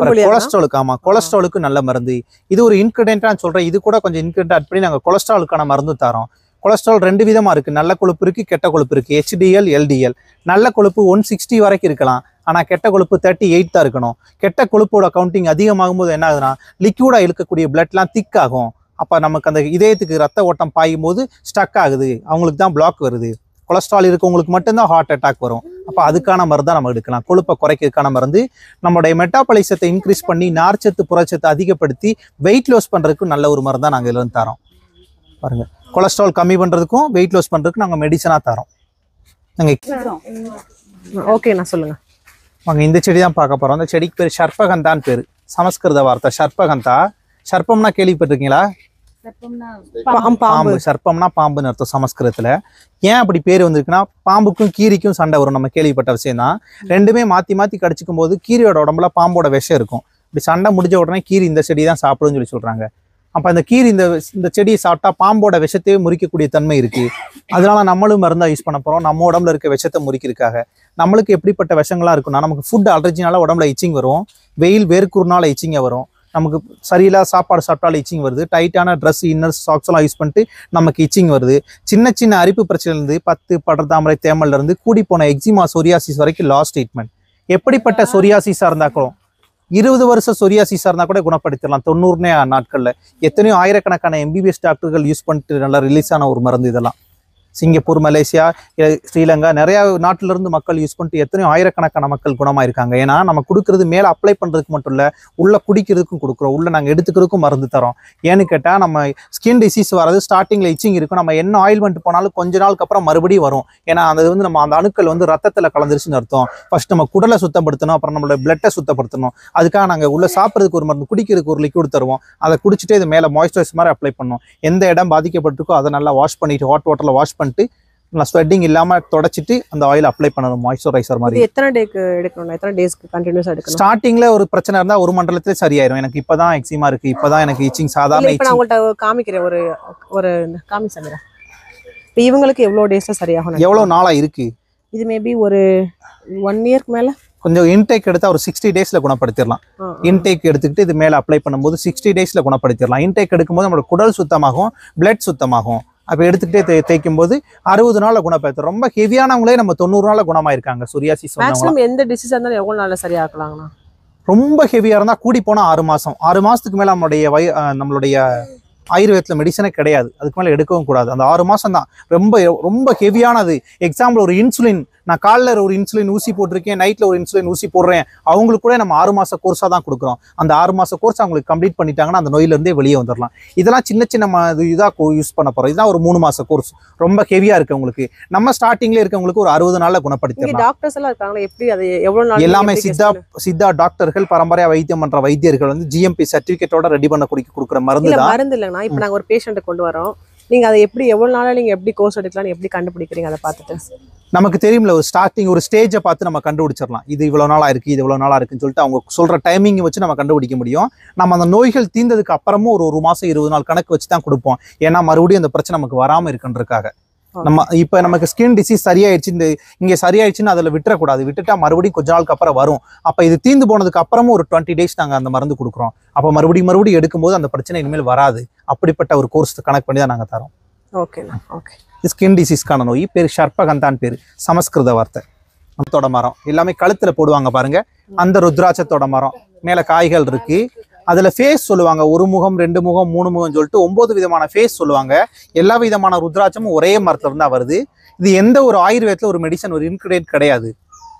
கொலஸ்ட்ராலுக்கு. ஆமா, கொலஸ்ட்ராலுக்கு நல்ல மருந்து. இது ஒரு இன்கிரிடியன்ட் சொல்றேன். இது கூட கொஞ்சம் இன்கிரிடியன்ட் ஆட் பண்ணி நாங்கள் கொலஸ்ட்ராலுக்கான மருந்து தரோம். கொலஸ்ட்ரால் 2 விதமாக இருக்குது. நல்ல கொழுப்பு இருக்குது, கெட்ட கொழுப்பு இருக்குது. HDL, LDL. நல்ல கொழுப்பு 160 வரைக்கும் இருக்கலாம். ஆனால் கெட்ட கொழுப்பு 38 தான் இருக்கணும். கெட்ட கொழுப்போட கவுண்டிங் அதிகமாகும் போது என்ன ஆகுதுன்னா லிக்யூடாக இழுக்கக்கூடிய பிளட்லாம் திக் ஆகும். அப்போ நமக்கு அந்த இதயத்துக்கு ரத்த ஓட்டம் பாயும் போது ஸ்டக் ஆகுது. அவங்களுக்கு தான் பிளாக் வருது. கொலஸ்ட்ரால் இருக்கவங்களுக்கு மட்டும்தான் ஹார்ட் அட்டாக் வரும். அப்போ அதுக்கான மருந்து நம்ம எடுக்கலாம். கொழுப்பை குறைக்கிறதுக்கான மருந்து. நம்மளுடைய மெட்டாபாலிசத்தை இன்க்ரீஸ் பண்ணி நார்ச்சத்து புரட்சத்தை அதிகப்படுத்தி வெயிட் லாஸ் பண்ணுறதுக்கும் நல்ல ஒரு மருந்தாக நாங்கள் இதில் தரோம். பாருங்க, கொலஸ்ட்ரால் கம்மி பண்ணுறதுக்கும் வெயிட் லாஸ் பண்ணுறதுக்கும் நாங்கள் மெடிசனாக தரோம். ஓகே, நான் சொல்லுங்க. வாங்க, இந்த செடி தான் பார்க்க போகிறோம். அந்த செடிக்கு பேர் ஷர்பகந்தான்னு பேர். சமஸ்கிருத வார்த்தை ஷர்பகந்தா. ஷர்ப்பம்னா கேள்விப்பட்டிருக்கீங்களா? பாம்பு. சர்ப்பம்னா பாம்புன்னு அர்த்தம் சமஸ்கிருதத்தில். ஏன் அப்படி பேர் வந்திருக்குன்னா, பாம்புக்கும் கீரிக்கும் சண்டை வரும். நம்ம கேள்விப்பட்ட விஷயம் தான். ரெண்டுமே மாற்றி மாற்றி கடிச்சிக்கும் போது கீரியோட உடம்புல பாம்போட விஷம் இருக்கும். இப்படி சண்டை முடிஞ்ச உடனே கீரி இந்த செடி தான் சாப்பிடுன்னு சொல்கிறாங்க. அப்போ அந்த கீரி இந்த செடியை சாப்பிட்டா பாம்போட விஷத்தையே முறிக்கக்கூடிய தன்மை இருக்குது. அதனால நம்மளும் மருந்தாக யூஸ் பண்ண போகிறோம். நம்ம உடம்புல இருக்க விஷத்தை முறிக்கிறதுக்காக. நம்மளுக்கு எப்படிப்பட்ட விஷங்கள்லாம் இருக்குன்னா, நமக்கு ஃபுட் அலர்ஜினால உடம்புல இச்சிங் வரும். வெயில் வேர்க்குறனால இச்சிங்காக வரும். நமக்கு சரியில்லாத சாப்பாடு சாப்பிட்டாலும் இச்சிங் வருது. டைட்டான ட்ரெஸ், இன்னர்ஸ், சாக்ஸ் எல்லாம் யூஸ் பண்ணிட்டு நமக்கு இச்சிங் வருது. சின்ன சின்ன அரிப்பு பிரச்சனைலேருந்து பத்து, படர்தாமரை, தேமல்லேருந்து கூடி போன எக்ஸிமா, சொரியாசிஸ் வரைக்கும் லாஸ்ட் ட்ரீட்மெண்ட். எப்படிப்பட்ட சொரியாசிஸாக இருந்தாலும் 20 வருஷம் சொரியாசிஸாக இருந்தால் கூட குணப்படுத்திடலாம் 90 நாட்களில். எத்தனையோ ஆயிரக்கணக்கான MBBS டாக்டர்கள் யூஸ் பண்ணிட்டு நல்லா ரிலீஸ் ஆன ஒரு மருந்து இதெல்லாம். சிங்கப்பூர், மலேசியா, ஸ்ரீலங்கா நிறையா நாட்டிலிருந்து மக்கள் யூஸ் பண்ணிட்டு எத்தனையோ ஆயிரக்கணக்கான மக்கள் குணமாயிருக்காங்க. ஏன்னா நம்ம கொடுக்குறது மேலே அப்ளை பண்ணுறதுக்கு மட்டும் இல்லை, உள்ள குடிக்கிறதுக்கும் கொடுக்குறோம், உள்ள நாங்கள் எடுத்துக்கிறதுக்கும் மருந்து தரோம். ஏன்னு கேட்டால், நம்ம ஸ்கின் டிசீஸ் வர்றது ஸ்டார்டிங்கில் இச்சிங் இருக்கும். நம்ம என்ன ஆயில்மெண்ட் போனாலும் கொஞ்ச நாளுக்கு அப்புறம் மறுபடியும் வரும். ஏன்னா அது வந்து நம்ம அந்த அணுக்கள் வந்து ரத்தத்தில் கலந்துருச்சுன்னு அர்த்தம். ஃபர்ஸ்ட் நம்ம குடலை சுத்தப்படுத்தணும், அப்புறம் நம்மளோட பிளட்டை சுத்தப்படுத்தணும். அதுக்காக நாங்கள் உள்ள சாப்பிட்றதுக்கு ஒரு மருந்து, குடிக்கிறதுக்கு ஒரு லிக்விட் தருவோம். அதை குடிச்சிட்டு இது மேலே மாய்ஸ்சரைஸ் மாதிரி அப்ளை பண்ணணும். எந்த இடம் பாதிக்கப்பட்டிருக்கோ அதை நல்லா வாஷ் பண்ணிட்டு, ஹாட் வாட்டரில் வாஷ் பண்ணிட்டு, நல்லா ஸ்வெட்டிங் இல்லாம தொடச்சிட்டு அந்த ஆயில் அப்ளை பண்ணணும், மாய்ஸ்சரைசர் மாதிரி. எத்தனை டேக்கு எடுக்கணும்? எத்தனை டேஸ்க்கு கண்டினியூஸா எடுக்கணும்? ஸ்டார்டிங்ல ஒரு பிரச்சனை இருந்தா ஒரு மண்டலத்திலே சரியாயிரும். எனக்கு இப்பதான் எக்ஸிமா இருக்கு, இப்பதான் எனக்கு இச்சிங், சாதாரண இப்ப நான் உங்கள்ட்ட காமிக்கிறேன். ஒரு காமி சந்திரா. இப்போ இவங்களுக்கு எவ்வளோ டேஸ்ல சரியாகும்? எவ்வளவு நாளா இருக்கு இது? மேபி ஒரு 1 இயர்க்கு மேல. கொஞ்சம் இன்டேக் எடுத்தா ஒரு 60 டேஸ்ல குணப்படுத்திடலாம். இன்டேக் எடுத்துக்கிட்டு இது மேல அப்ளை பண்ணும்போது 60 டேஸ்ல குணப்படுத்திடலாம். இன்டேக் எடுக்கும்போது நம்மளோட குடல் சுத்தமாகும், பிளட் சுத்தமாகும். அப்போ எடுத்துக்கிட்டே தேய்க்கும் போது 60 நாள்ல குணப்படுத்தும். ரொம்ப ஹெவியானவங்களே நம்ம 90 நாள்ல குணமாயிருக்காங்க. சொரியாசிஸ் மேக்ஸிமம் எந்த டிசீஸ் இருந்தாலும் எவ்வளவு நாள்ல சரியாக்கலாங்கண்ணா? ரொம்ப ஹெவியா இருந்தா கூடி போனா 6 மாசம். 6 மாசத்துக்கு மேல நம்மளுடைய ஆயுர்வேதத்தில் மெடிசனே கிடையாது. அதுக்கு மேலே எடுக்கவும் கூடாது. அந்த 6 மாதம் தான் ரொம்ப ரொம்ப ஹெவியானது. எக்ஸாம்பிள் ஒரு இன்சுலின், நான் காலைல ஒரு இன்சுலின் ஊசி போட்டிருக்கேன், நைட்டில் ஒரு இன்சுலின் ஊசி போடுறேன், அவங்களுக்கு கூட நம்ம 6 மாத கோர்ஸாக தான் கொடுக்குறோம். அந்த 6 மாத கோர்ஸ் அவங்களுக்கு கம்ப்ளீட் பண்ணிட்டாங்கன்னா அந்த நோயிலேருந்தே வெளியே வந்துடலாம். இதெல்லாம் சின்ன சின்ன இதாக யூஸ் பண்ண போகிறோம். இதுதான் ஒரு 3 மாத கோர்ஸ். ரொம்ப ஹெவியாக இருக்கவங்களுக்கு, நம்ம ஸ்டார்டிங்லேயே இருக்கவங்களுக்கு ஒரு 60 நாளில் குணப்படுத்திடலாம். டாக்டர்ஸ் எல்லாம் இருக்காங்களா? எப்படி அது எவ்வளோ நாள்? எல்லாமே சித்தா டாக்டர்கள், பரம்பரையா வைத்தியம் பண்ற வைத்தியர்கள் வந்து GMP சர்டிஃபிகேட்டோட ரெடி பண்ண கொடுக்குற மருந்து தான். மருந்து இல்லைங்கண்ணா. இப்போ நாங்கள் ஒரு பேஷண்ட்டை கொண்டு வரோம், நீங்க அதை எப்படி எவ்வளவு நாளா நீங்க எப்படி கோர்ஸ் எடுக்கலாம்னு எப்படி கண்டுபிடிக்கிறீங்க அதை பார்த்துட்டு? நமக்கு தெரியும்ல, ஒரு ஸ்டார்டிங் ஒரு ஸ்டேஜை பார்த்து நம்ம கண்டுபிடிச்சிடலாம். இது இவ்வளோ நாளா இருக்கு, இது இவ்வளோ நாளா இருக்குன்னு சொல்லிட்டு அவங்க சொல்ற டைமிங் வச்சு நம்ம கண்டுபிடிக்க முடியும். நம்ம அந்த நோய்கள் தீர்ந்ததுக்கு அப்புறமும் ஒரு மாசம் 20 நாள் கணக்கு வச்சு தான் கொடுப்போம். ஏன்னா மறுபடியும் அந்த பிரச்சனை நமக்கு வராம இருக்குன்றதுக்காக. நம்ம இப்ப நமக்கு ஸ்கின் டிசீஸ் சரியாயிடுச்சு, இங்க சரியாயிடுச்சுன்னு அதில் விட்டுறக்கூடாது. விட்டுட்டா மறுபடியும் கொஞ்ச நாளுக்கு அப்புறம் வரும். அப்ப இது தீர்ந்து போனதுக்கு அப்புறமும் ஒரு 20 days நாங்க அந்த மருந்து கொடுக்குறோம். அப்ப மறுபடியும் எடுக்கும்போது அந்த பிரச்சனை இனிமேல் வராது. அப்படிப்பட்ட ஒரு கோர்ஸ் கனெக்ட் பண்ணி தான் நாங்க தரோம். ஓகேண்ணா. ஓகே. ஸ்கின் டிசீஸ்க்கான நோய் பேர் ஷர்பகந்தான் பேர், சமஸ்கிருத வார்த்தை. தோட மரம் எல்லாமே கழுத்துல போடுவாங்க பாருங்க, அந்த ருத்ராட்சத்தோட மரம். மேல காய்கள் இருக்கு. அதுல ஃபேஸ் சொல்லுவாங்க, 1 முகம் 2 முகம் 3 முகம் சொல்லிட்டு 9 விதமான ஃபேஸ் சொல்லுவாங்க. எல்லா விதமான ருத்ராட்சமும் ஒரே மரத்துல இருந்தா வருது. இது எந்த ஒரு ஆயுர்வேதத்துல ஒரு மெடிசன் ஒரு இன்கிரிடியன்ட் கிடையாது.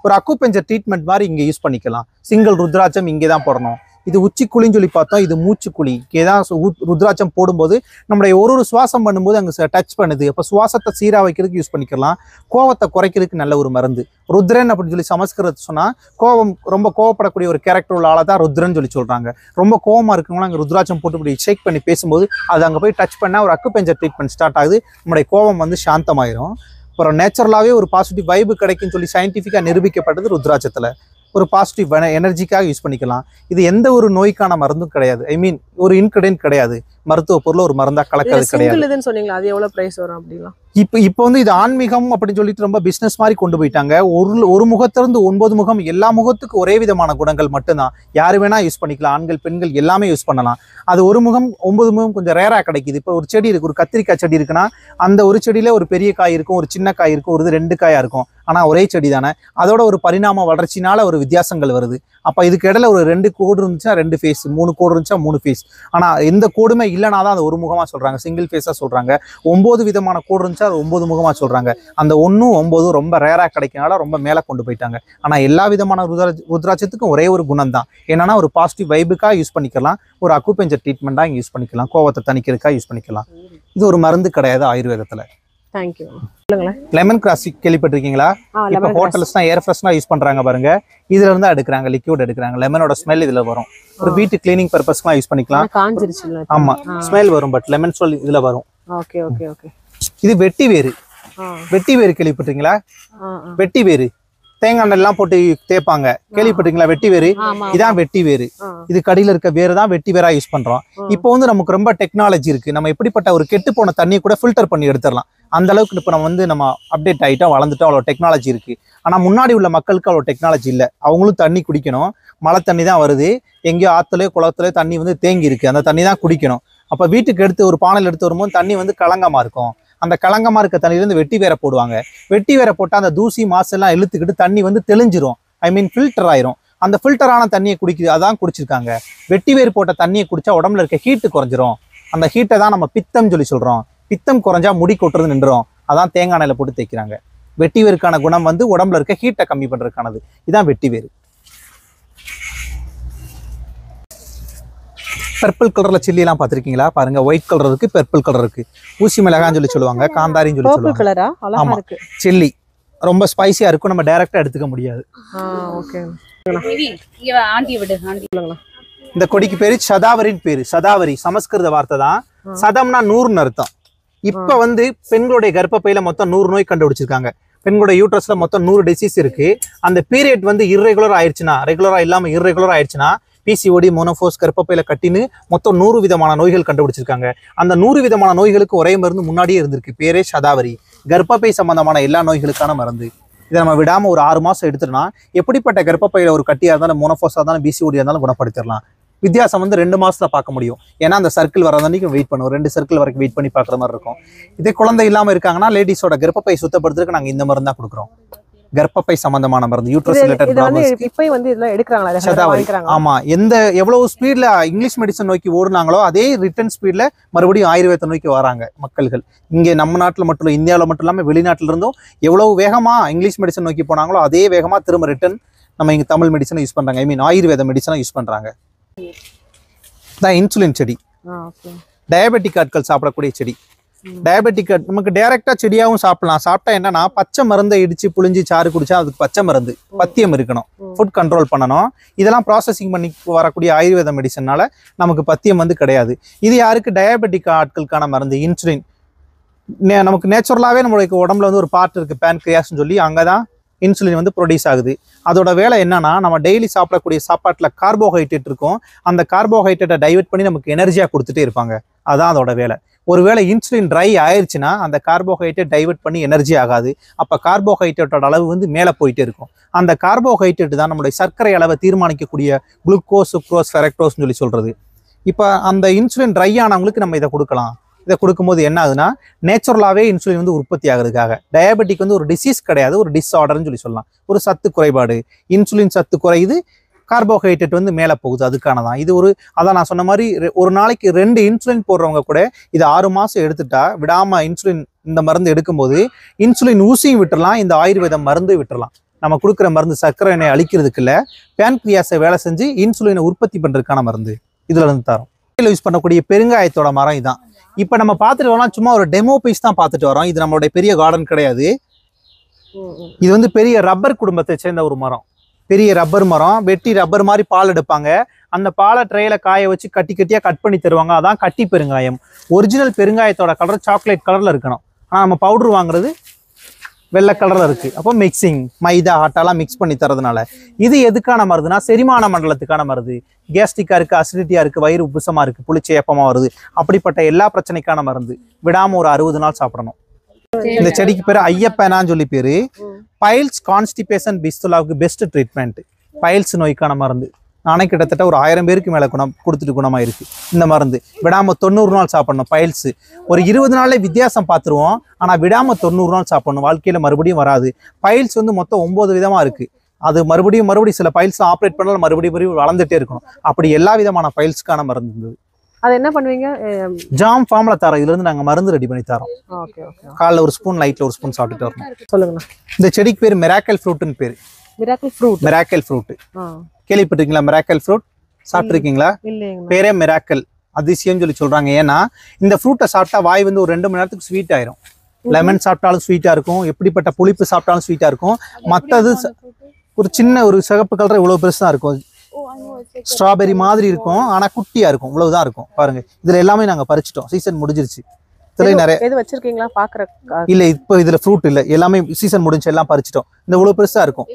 ஒரு அக்குபஞ்சர் ட்ரீட்மெண்ட் மாதிரி இங்க யூஸ் பண்ணிக்கலாம். சிங்கிள் ருத்ராட்சம் இங்கே தான் போடணும். இது உச்சிக்குழின்னு சொல்லி பார்த்தோம், இது மூச்சுக்குழி. இங்கேதான் ருத்ராட்சம் போடும்போது நம்மளுடைய ஒரு சுவாசம் பண்ணும்போது அங்கே டச் பண்ணுது. அப்போ சுவாசத்தை சீரா வைக்கிறதுக்கு யூஸ் பண்ணிக்கலாம். கோவத்தை குறைக்கிறதுக்கு நல்ல ஒரு மருந்து. ருத்ரன் அப்படின்னு சொல்லி சமஸ்கிருதத்தை சொன்னா ரொம்ப கோவப்படக்கூடிய ஒரு கேரக்டர் உள்ள ஆளை தான் ருத்ரன் சொல்லி சொல்றாங்க. ரொம்ப கோவமா இருக்கவங்களாம் அங்கே ருத்ராட்சம் போட்டு இப்படி ஷேக் பண்ணி பேசும்போது அது அங்கே போய் டச் பண்ணா ஒரு அக்குபஞ்சர் ட்ரீட்மெண்ட் ஸ்டார்ட் ஆகுது. நம்மளுடைய கோவம் வந்து சாந்தமாயிரும். அப்புறம் நேச்சுரலாகவே ஒரு பாசிட்டிவ் வைப்பு கிடைக்குன்னு சொல்லி சயின்டிஃபிக்காக நிரூபிக்கப்பட்டது ருத்ராட்சத்தில். ஒரு பாசிட்டிவ் எனர்ஜிக்காக யூஸ் பண்ணிக்கலாம். இது எந்த ஒரு நோய்க்கான மருந்தும் கிடையாது. ஐ மீன் ஒரு இன்கிரிடியன்ட் கிடையாது. மருத்துவ பொருள் ஒரு மருந்தா கலக்கிறது கிடையாது. சொன்னீங்களா, அது எவ்வளவு பிரைஸ் வரும் அப்படின்னா? இப்போ வந்து இது ஆன்மீகம் அப்படின்னு சொல்லிட்டு ரொம்ப பிசினஸ் மாதிரி கொண்டு போயிட்டாங்க. ஒரு முகத்திலிருந்து 9 முகம், எல்லா முகத்துக்கும் ஒரே விதமான குணங்கள் மட்டும்தான். யாரு வேணா யூஸ் பண்ணிக்கலாம். ஆண்கள் பெண்கள் எல்லாமே யூஸ் பண்ணலாம். அது 1 முகம் 9 முகம் கொஞ்சம் ரேரா கிடைக்குது. இப்போ ஒரு செடி இருக்கு, ஒரு கத்திரிக்காய் செடி இருக்குன்னா அந்த ஒரு செடியில ஒரு பெரிய காய் இருக்கும், ஒரு சின்ன காய் இருக்கும், ஒரு 2 காயா இருக்கும். ஆனா ஒரே செடி தானே. அதோட ஒரு பரிணாம வளர்ச்சினால ஒரு வித்தியாசங்கள் வருது. அப்ப இதுக்கு இடையில ஒரு 2 கோடு இருந்துச்சுன்னா 2 ஃபேஸ், 3 கோடு இருந்துச்சா 3 ஃபேஸ். ஆனா எந்த கோடுமே இல்லைனா தான் அது 1 முகமா சொல்றாங்க, சிங்கிள் ஃபேஸா சொல்றாங்க. 9 விதமான கோடு இருந்துச்சா அது 9 முகமா சொல்றாங்க. அந்த 1 9 ரொம்ப ரேரா கிடைக்கனால ரொம்ப மேல கொண்டு போயிட்டாங்க. ஆனா எல்லா விதமான ருத்ராட்சத்துக்கும் ஒரே ஒரு குணம் தான். என்னன்னா ஒரு பாசிட்டிவ் வைபுக்காக யூஸ் பண்ணிக்கலாம், ஒரு அக்குபஞ்சர் ட்ரீட்மெண்டா யூஸ் பண்ணிக்கலாம், கோவத்தை தணிக்கிறதுக்காக யூஸ் பண்ணிக்கலாம். இது ஒரு மருந்து கிடையாது ஆயுர்வேதத்துல. தேங்க்யூ. லெமன் கிராஸ் கேள்விப்பட்டிருக்கீங்களா? இப்போ ஹோட்டல்ஸ் தான் ஏர் ஃப்ரெஷ்னா யூஸ் பண்றாங்க பாருங்க. இதுல இருந்தா எடுக்கிறாங்க, லிக்விட் எடுக்கிறாங்க. லெமனோட ஸ்மெல் இதுல வரும். ஒரு வீட்டு கிளீனிங் பர்பஸ்க்குலாம் யூஸ் பண்ணிக்கலாம். ஆமா, ஸ்மெல் வரும், பட் லெமன் ஸ்மெல் இதுல வரும். Okay okay okay. இது வெட்டி வேறு. வெட்டி வேறு கேள்விப்பட்டிருக்கீங்களா? வெட்டி வேறு தேங்காய் எண்ணெய் போட்டு தேய்ப்பாங்க, கேள்விப்பட்டீங்களா? வெட்டி வேறு, இதான் வெட்டி வேறு. இது கடியில இருக்க வேறு தான் வெட்டி வேறா யூஸ் பண்றோம். இப்போ வந்து நமக்கு ரொம்ப டெக்னாலஜி இருக்கு. நம்ம எப்படிப்பட்ட ஒரு கெட்டு போன தண்ணியை கூட ஃபில்டர் பண்ணி எடுத்துடலாம். அந்த அளவுக்கு இப்போ நம்ம அப்டேட் ஆகிட்டோம், வளர்ந்துட்டோம், அவ்வளோ டெக்னாலஜி இருக்கு. ஆனா முன்னாடி உள்ள மக்களுக்கு அவ்வளோ டெக்னாலஜி இல்லை. அவங்களும் தண்ணி குடிக்கணும், மழை தண்ணி தான் வருது, எங்கேயோ ஆத்துலயோ குளத்துலயோ தண்ணி வந்து தேங்கி இருக்கு, அந்த தண்ணி தான் குடிக்கணும். அப்ப வீட்டுக்கு எடுத்து ஒரு பானையில் எடுத்து வரும்போது தண்ணி வந்து கலங்கமா இருக்கும். அந்த கலங்கமா இருக்க தண்ணியிலேருந்து வெட்டி வேற போடுவாங்க. வெட்டி வேற போட்டால் அந்த தூசி மாசு எல்லாம் இழுத்துக்கிட்டு தண்ணி வந்து தெளிஞ்சிரும், ஐ மீன் ஃபில்டர் ஆயிரும். அந்த ஃபில்டரான தண்ணியை குடிக்குது, அதான் குடிச்சிருக்காங்க. வெட்டி வேர் போட்ட தண்ணியை குடிச்சா உடம்புல இருக்க ஹீட்டு குறைஞ்சிரும். அந்த ஹீட்டை தான் நம்ம பித்தம் சொல்லி சொல்றோம். பித்தம் குறைஞ்சா முடி கொட்டுறது நின்றுரும். அதான் தேங்காய் எண்ணெயில போட்டு தேய்க்கிறாங்க. வெட்டி வேருக்கான குணம் வந்து உடம்புல இருக்க ஹீட்டை கம்மி பண்றதுக்கானது. இதான் வெட்டி வேறு. பர்பிள் கலர்ல சில்லி எல்லாம் பாத்திருக்கீங்களா? பாருங்க, ஒயிட் கலர் இருக்கு, பர்பிள் கலர் இருக்கு. ஊசி மிளகான்னு சொல்லி சொல்லுவாங்க, காந்தாரின்னு சொல்லி சொல்லுவாங்க. ஆமா, சில்லி ரொம்ப ஸ்பைசியா இருக்கும், நம்ம டைரக்டா எடுத்துக்க முடியாது. இந்த கொடிக்கு பேரு சதாவரின்னு பேரு. சதாவரி சமஸ்கிருத வார்த்தை தான். சதம்னா 100ன்னு அர்த்தம். இப்ப வந்து பெண்களுடைய கர்ப்பப்பையில மொத்தம் 100 நோய் கண்டுபிடிச்சிருக்காங்க. பெண்களுடைய யூட்ரஸ்ல மொத்தம் 100 டிசீஸ் இருக்கு. அந்த பீரியட் வந்து இர்ரெகுலர் ஆயிடுச்சுன்னா, ரெகுலரா இல்லாம இர்ரெகுலர் ஆயிடுச்சுன்னா, பிசிஓடி, மோனோபோஸ், கர்ப்பப்பையில கட்டின்னு மொத்தம் 100 விதமான நோய்கள் கண்டுபிடிச்சிருக்காங்க. அந்த 100 விதமான நோய்களுக்கு ஒரே மருந்து முன்னாடியே இருந்திருக்கு, பேரே சதாவரி. கர்ப்பப்பை சம்பந்தமான எல்லா நோய்களுக்கான மருந்து. இதை நம்ம விடாம ஒரு 6 மாசம் எடுத்துட்டோம்னா எப்படிப்பட்ட கர்ப்பப்பையில ஒரு கட்டியா இருந்தாலும், மோனோபோஸா இருந்தாலும், பிசிஓடி இருந்தாலும் குணப்படுத்திடலாம். வித்தியாசம் வந்து 2 மாசத்துல பார்க்க முடியும். ஏன்னா அந்த சர்க்கிள் வரதானிக்கு வெயிட் பண்ணுவோம், 2 சர்க்கிள் வரைக்கும் வெயிட் பண்ணி பார்க்குற மாதிரி இருக்கும். இதே குழந்தை இல்லாம இருக்காங்கன்னா லேடிஸோட கர்ப்பப்பை சுத்தப்படுத்துறதுக்கு நாங்க இந்த மருந்து தான் கொடுக்குறோம். கர்ப்பப்பை சம்பந்தமான மருந்து, யூட்ரஸ் ரிலேட்டட் ப்ராப்ளம்ஸ். இப்போ வந்து இதெல்லாம் எடுக்கறாங்களா? ஆமா, எவ்வளவு ஸ்பீட்ல இங்கிலீஷ் மெடிசன் நோக்கி ஓடுனாங்களோ அதே ரிட்டர்ன் ஸ்பீட்ல மறுபடியும் ஆயுர்வேத நோக்கி வராங்க மக்கள்கள். இங்க நம்ம நாட்டுல மட்டும் இல்ல, இந்தியாவில மட்டும் இல்லாம வெளிநாட்டுல இருந்தும் எவ்வளவு வேகமா இங்கிலீஷ் மெடிசன் நோக்கி போனாங்களோ அதே வேகமா திரும்ப ரிட்டர்ன் நம்ம இங்க தமிழ் மெடிசனை யூஸ் பண்றாங்க, ஐ மீன் ஆயுர்வேத மெடிசனை யூஸ் பண்றாங்க. இன்சுலின் செடி, டயபெட்டிக் ஆட்கள் சாப்பிடக்கூடிய செடி. டயபெட்டிக் நமக்கு டைரக்டா செடியாவும் சாப்பிடலாம். சாப்பிட்டா என்னன்னா, பச்சை மருந்தை இடிச்சு புளிஞ்சு சாறு குடிச்சா அதுக்கு பச்சை மருந்து, பத்தியம் இருக்கணும், ஃபுட் கண்ட்ரோல் பண்ணணும். இதெல்லாம் ப்ராசஸிங் பண்ணி வரக்கூடிய ஆயுர்வேத மெடிசனால நமக்கு பத்தியம் வந்து கிடையாது. இது யாருக்கு? டயபெட்டிக் ஆட்களுக்கான மருந்து இன்சுலின். நமக்கு நேச்சுரலாகவே நம்மளுக்கு உடம்புல வந்து ஒரு பார்ட் இருக்குது பேன்க்ரியாஸ்னு சொல்லி, அங்கே தான் இன்சுலின் வந்து ப்ரொடியூஸ் ஆகுது. அதோட வேலை என்னன்னா, நம்ம டெய்லி சாப்பிடக்கூடிய சாப்பாட்டில் கார்போஹைட்ரேட் இருக்கும், அந்த கார்போஹைட்ரேட்டை டைவர்ட் பண்ணி நமக்கு எனர்ஜியாக கொடுத்துட்டே இருப்பாங்க. அதான் அதோட வேலை. ஒருவேளை இன்சுலின் ட்ரை ஆயிடுச்சுன்னா அந்த கார்போஹைட்ரேட் டைவர்ட் பண்ணி எனர்ஜி ஆகாது. அப்போ கார்போஹைட்ரேட்டோட அளவு வந்து மேலே போயிட்டே இருக்கும். அந்த கார்போஹைட்ரேட் தான் நம்மளுடைய சர்க்கரை அளவை தீர்மானிக்கக்கூடிய குளுக்கோஸ், சுக்ரோஸ், ஃபெரக்டோஸ்னு சொல்லி சொல்கிறது. இப்போ அந்த இன்சுலின் ட்ரை ஆனவங்களுக்கு நம்ம இதை கொடுக்கலாம். இதை கொடுக்கும்போது என்ன ஆகுதுன்னா, நேச்சுரலாகவே இன்சுலின் வந்து உற்பத்தி ஆகிறதுக்காக. டயபெட்டிக் வந்து ஒரு டிசீஸ் கிடையாது, ஒரு டிஸ்ஆர்டர்னு சொல்லி சொல்லலாம். ஒரு சத்து குறைபாடு, இன்சுலின் சத்து குறையுது, கார்போஹைட்ரேட் வந்து மேலே போகுது, அதுக்கான தான் இது. அதான் நான் சொன்ன மாதிரி ஒரு நாளைக்கு 2 இன்சுலின் போடுறவங்க கூட இது 6 மாதம் எடுத்துட்டா விடாமல் இன்சுலின் இந்த மருந்து எடுக்கும்போது இன்சுலின் ஊசியும் விட்டுறலாம், இந்த ஆயுர்வேத மருந்து விட்டுறலாம். நம்ம கொடுக்குற மருந்து சர்க்கரை எண்ணெய் அழிக்கிறதுக்கு இல்லை, பேன்க்ரியாஸை வேலை செஞ்சு இன்சுலினை உற்பத்தி பண்ணுறதுக்கான மருந்து இதில் இருந்து தரோம். யூஸ் பண்ணக்கூடிய பெருங்காயத்தோட மரம் இதுதான். இப்போ நம்ம பார்த்துட்டு வரோம், சும்மா ஒரு டெமோ பீஸ் தான் பார்த்துட்டு வரோம். இது நம்மளுடைய பெரிய கார்டன் கிடையாது. இது வந்து பெரிய ரப்பர் குடும்பத்தை சேர்ந்த ஒரு மரம். பெரிய ரப்பர் மரம், வெட்டி ரப்பர் மாதிரி பால் எடுப்பாங்க. அந்த பாலை ட்ரெயில காய வச்சு கட்டி கட்டியாக கட் பண்ணி தருவாங்க. அதான் கட்டி பெருங்காயம். ஒரிஜினல் பெருங்காயத்தோட கலர் சாக்லேட் கலரில் இருக்கணும். ஆனால் நம்ம பவுடர் வாங்குறது வெள்ளை கலரில் இருக்குது. அப்போ மிக்சிங் மைதா ஆட்டாலாம் மிக்ஸ் பண்ணி தரதுனால. இது எதுக்கான மருந்துனா, செரிமான மண்டலத்துக்கான மருந்து. கேஸ்ட்ரிக்காக இருக்குது, அசிடிட்டியாக இருக்குது, வயிறு உப்புசமாக இருக்குது, புளிச்ச ஏப்பமாக வருது, அப்படிப்பட்ட எல்லா பிரச்சனைக்கான மருந்து. விடாமல் ஒரு 60 நாள் சாப்பிடணும். இந்த செடிக்கு பேர் ஐயப்பனான்னு சொல்லி பேரு. பைல்ஸ், கான்ஸ்டிபேஷன், பிஸ்துலாவுக்கு பெஸ்ட் ட்ரீட்மெண்ட். பைல்ஸ் நோய்க்கான மருந்து. நானே கிட்டத்தட்ட ஒரு 1000 பேருக்கு மேலே கொடுத்துட்டு குணமாயிருக்கு இந்த மருந்து. விடாமல் 90 நாள் சாப்பிடணும். பைல்ஸ் ஒரு 20 நாள்ல வித்தியாசம் பார்த்துருவோம், ஆனால் விடாமல் 90 நாள் சாப்பிடணும். வாழ்க்கையில் மறுபடியும் வராது. பைல்ஸ் வந்து மொத்தம் 9 விதமாக இருக்குது. அது மறுபடியும் சில பைல்ஸ் ஆப்ரேட் பண்ணாலும் மறுபடியும் வளர்ந்துட்டே இருக்கணும். அப்படி எல்லா விதமான பைல்ஸ்க்கான மருந்து இருந்தது. அது என்ன பண்ணுவீங்க? ஜாம் ஃபார்ம்ல தரோம். இதுல இருந்து நாங்க மருந்து ரெடி பண்ணி தரோம். காலைல ஒரு ஸ்பூன், நைட்ல ஒரு ஸ்பூன் சாப்பிட்டுட்டு வரணும். சொல்லுங்க. இந்த செடிக்கு பேர் மிராக்கல் ஃப்ரூட்னு பேரு. Miracle fruit. மிராக்கல் ஃப்ரூட் கேள்விப்பட்டிருக்கீங்களா? மிராக்கல் ஃப்ரூட் சாப்பிட்டுருக்கீங்களா? பேரே மிராக்கல், அதிசயம் சொல்லி சொல்றாங்க. ஏன்னா இந்த ஃப்ரூட்டை சாப்பிட்டா வாய் வந்து ஒரு 2 மணி நேரத்துக்கு ஸ்வீட் ஆயிரும். லெமன் சாப்பிட்டாலும் ஸ்வீட்டா இருக்கும், எப்படிப்பட்ட புளிப்பு சாப்பிட்டாலும் ஸ்வீட்டா இருக்கும். மற்றது ஒரு சின்ன ஒரு சிகப்பு கலர் இவ்வளவு பெருசா இருக்கும், ஸ்ட்ராபெரி மாதிரி இருக்கும், ஆனா குட்டியா இருக்கும். இவ்வளவுதான் இருக்கும். பாருங்க, இதுல எல்லாமே நாங்க பறிச்சிட்டோம். சீசன் முடிஞ்சிருச்சு. இதுல நிறைய எது வச்சிருக்கீங்களா பாக்குற? இல்ல, இப்போ இதுல ஃப்ரூட் இல்ல, எல்லாமே சீசன் முடிஞ்சு எல்லாம் பறிச்சிட்டோம். இந்த இவ்வளவு பெருசா இருக்கும்,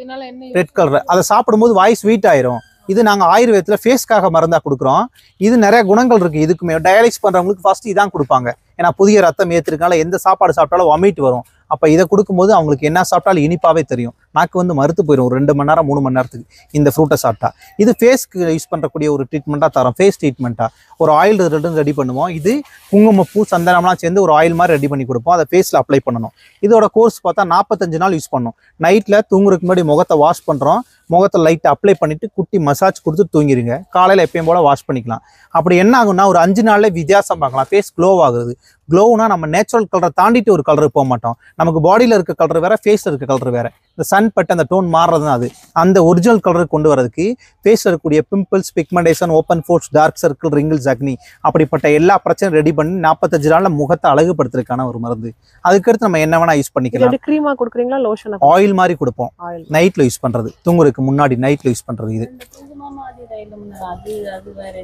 ரெட் கலர். அதை சாப்பிடும்போது வாய் ஸ்வீட் ஆயிரும். இது நாங்க ஆயுர்வேதத்துல ஃபேஸ்க்காக மருந்தா கொடுக்குறோம். இது நிறைய குணங்கள் இருக்கு. இதுக்குமே டயாலிசிஸ் பண்றவங்களுக்கு ஃபர்ஸ்ட் இதான் கொடுப்பாங்க. ஏன்னா புதிய ரத்தம் ஏற்றிருக்கனால எந்த சாப்பாடு சாப்பிட்டாலும் வமிட் வரும். அப்போ இதை கொடுக்கும்போது அவங்களுக்கு என்ன சாப்பிட்டாலும் இனிப்பாவே தெரியும். நாக்கு வந்து மறுத்து போயிடும் ஒரு 2 மணி நேரம் 3 மணி நேரத்துக்கு இந்த ஃப்ரூட்டை சாப்பிட்டா. இது ஃபேஸ்க்கு யூஸ் பண்ணக்கூடிய ஒரு ட்ரீட்மெண்ட்டாக தரோம். ஃபேஸ் ட்ரீட்மெண்ட்டாக ஒரு ஆயில் ரெடி பண்ணுவோம். இது குங்குமப்பூ, சந்தனம்லாம் சேர்ந்து ஒரு ஆயில் மாதிரி ரெடி பண்ணி கொடுப்போம். அதை ஃபேஸில் அப்ளை பண்ணணும். இதோட கோர்ஸ் பார்த்தா 45 நாள் யூஸ் பண்ணணும். நைட்டில் தூங்குறதுக்கு முன்னாடி முகத்தை வாஷ் பண்ணுறோம். முகத்தை லைட்டை அப்ளை பண்ணிட்டு குட்டி மசாஜ் கொடுத்து தூங்கிடுங்க. காலையில் எப்பயும் போல வாஷ் பண்ணிக்கலாம். அப்படி என்ன ஆகும்னா ஒரு 5 நாள்ல வித்தியாசம் பார்க்கலாம். ஃபேஸ் க்ளோ ஆகுது. க்ளோனா நம்ம நேச்சுரல் கலரை தாண்டிட்டு ஒரு கலர் போக மாட்டோம். நமக்கு பாடியில் இருக்க கலர் வேற, ஃபேஸில் இருக்க கலர் வேற. இந்த சன் பட்டு அந்த டோன் மாறுறதுனா அது அந்த ஒரிஜினல் கலருக்கு கொண்டு வரதுக்கு ஃபேஸில் இருக்கக்கூடிய pimples, pigmentation, open pores, dark circle, wrinkles, acne அப்படிப்பட்ட எல்லா பிரச்சனையும் ரெடி பண்ணி 45 நாள்ல முகத்தை அழகுபடுத்துறதுக்கான ஒரு மருந்து. அதுக்கடுத்து நம்ம என்ன வேணா யூஸ் பண்ணிக்கலாம். க்ரீமா கொடுக்குறீங்களா, லோஷன்? ஆயில் மாதிரி கொடுப்போம். நைட்ல யூஸ் பண்றது, தூங்குறதுக்கு முன்னாடி நைட்ல யூஸ் பண்றது. இது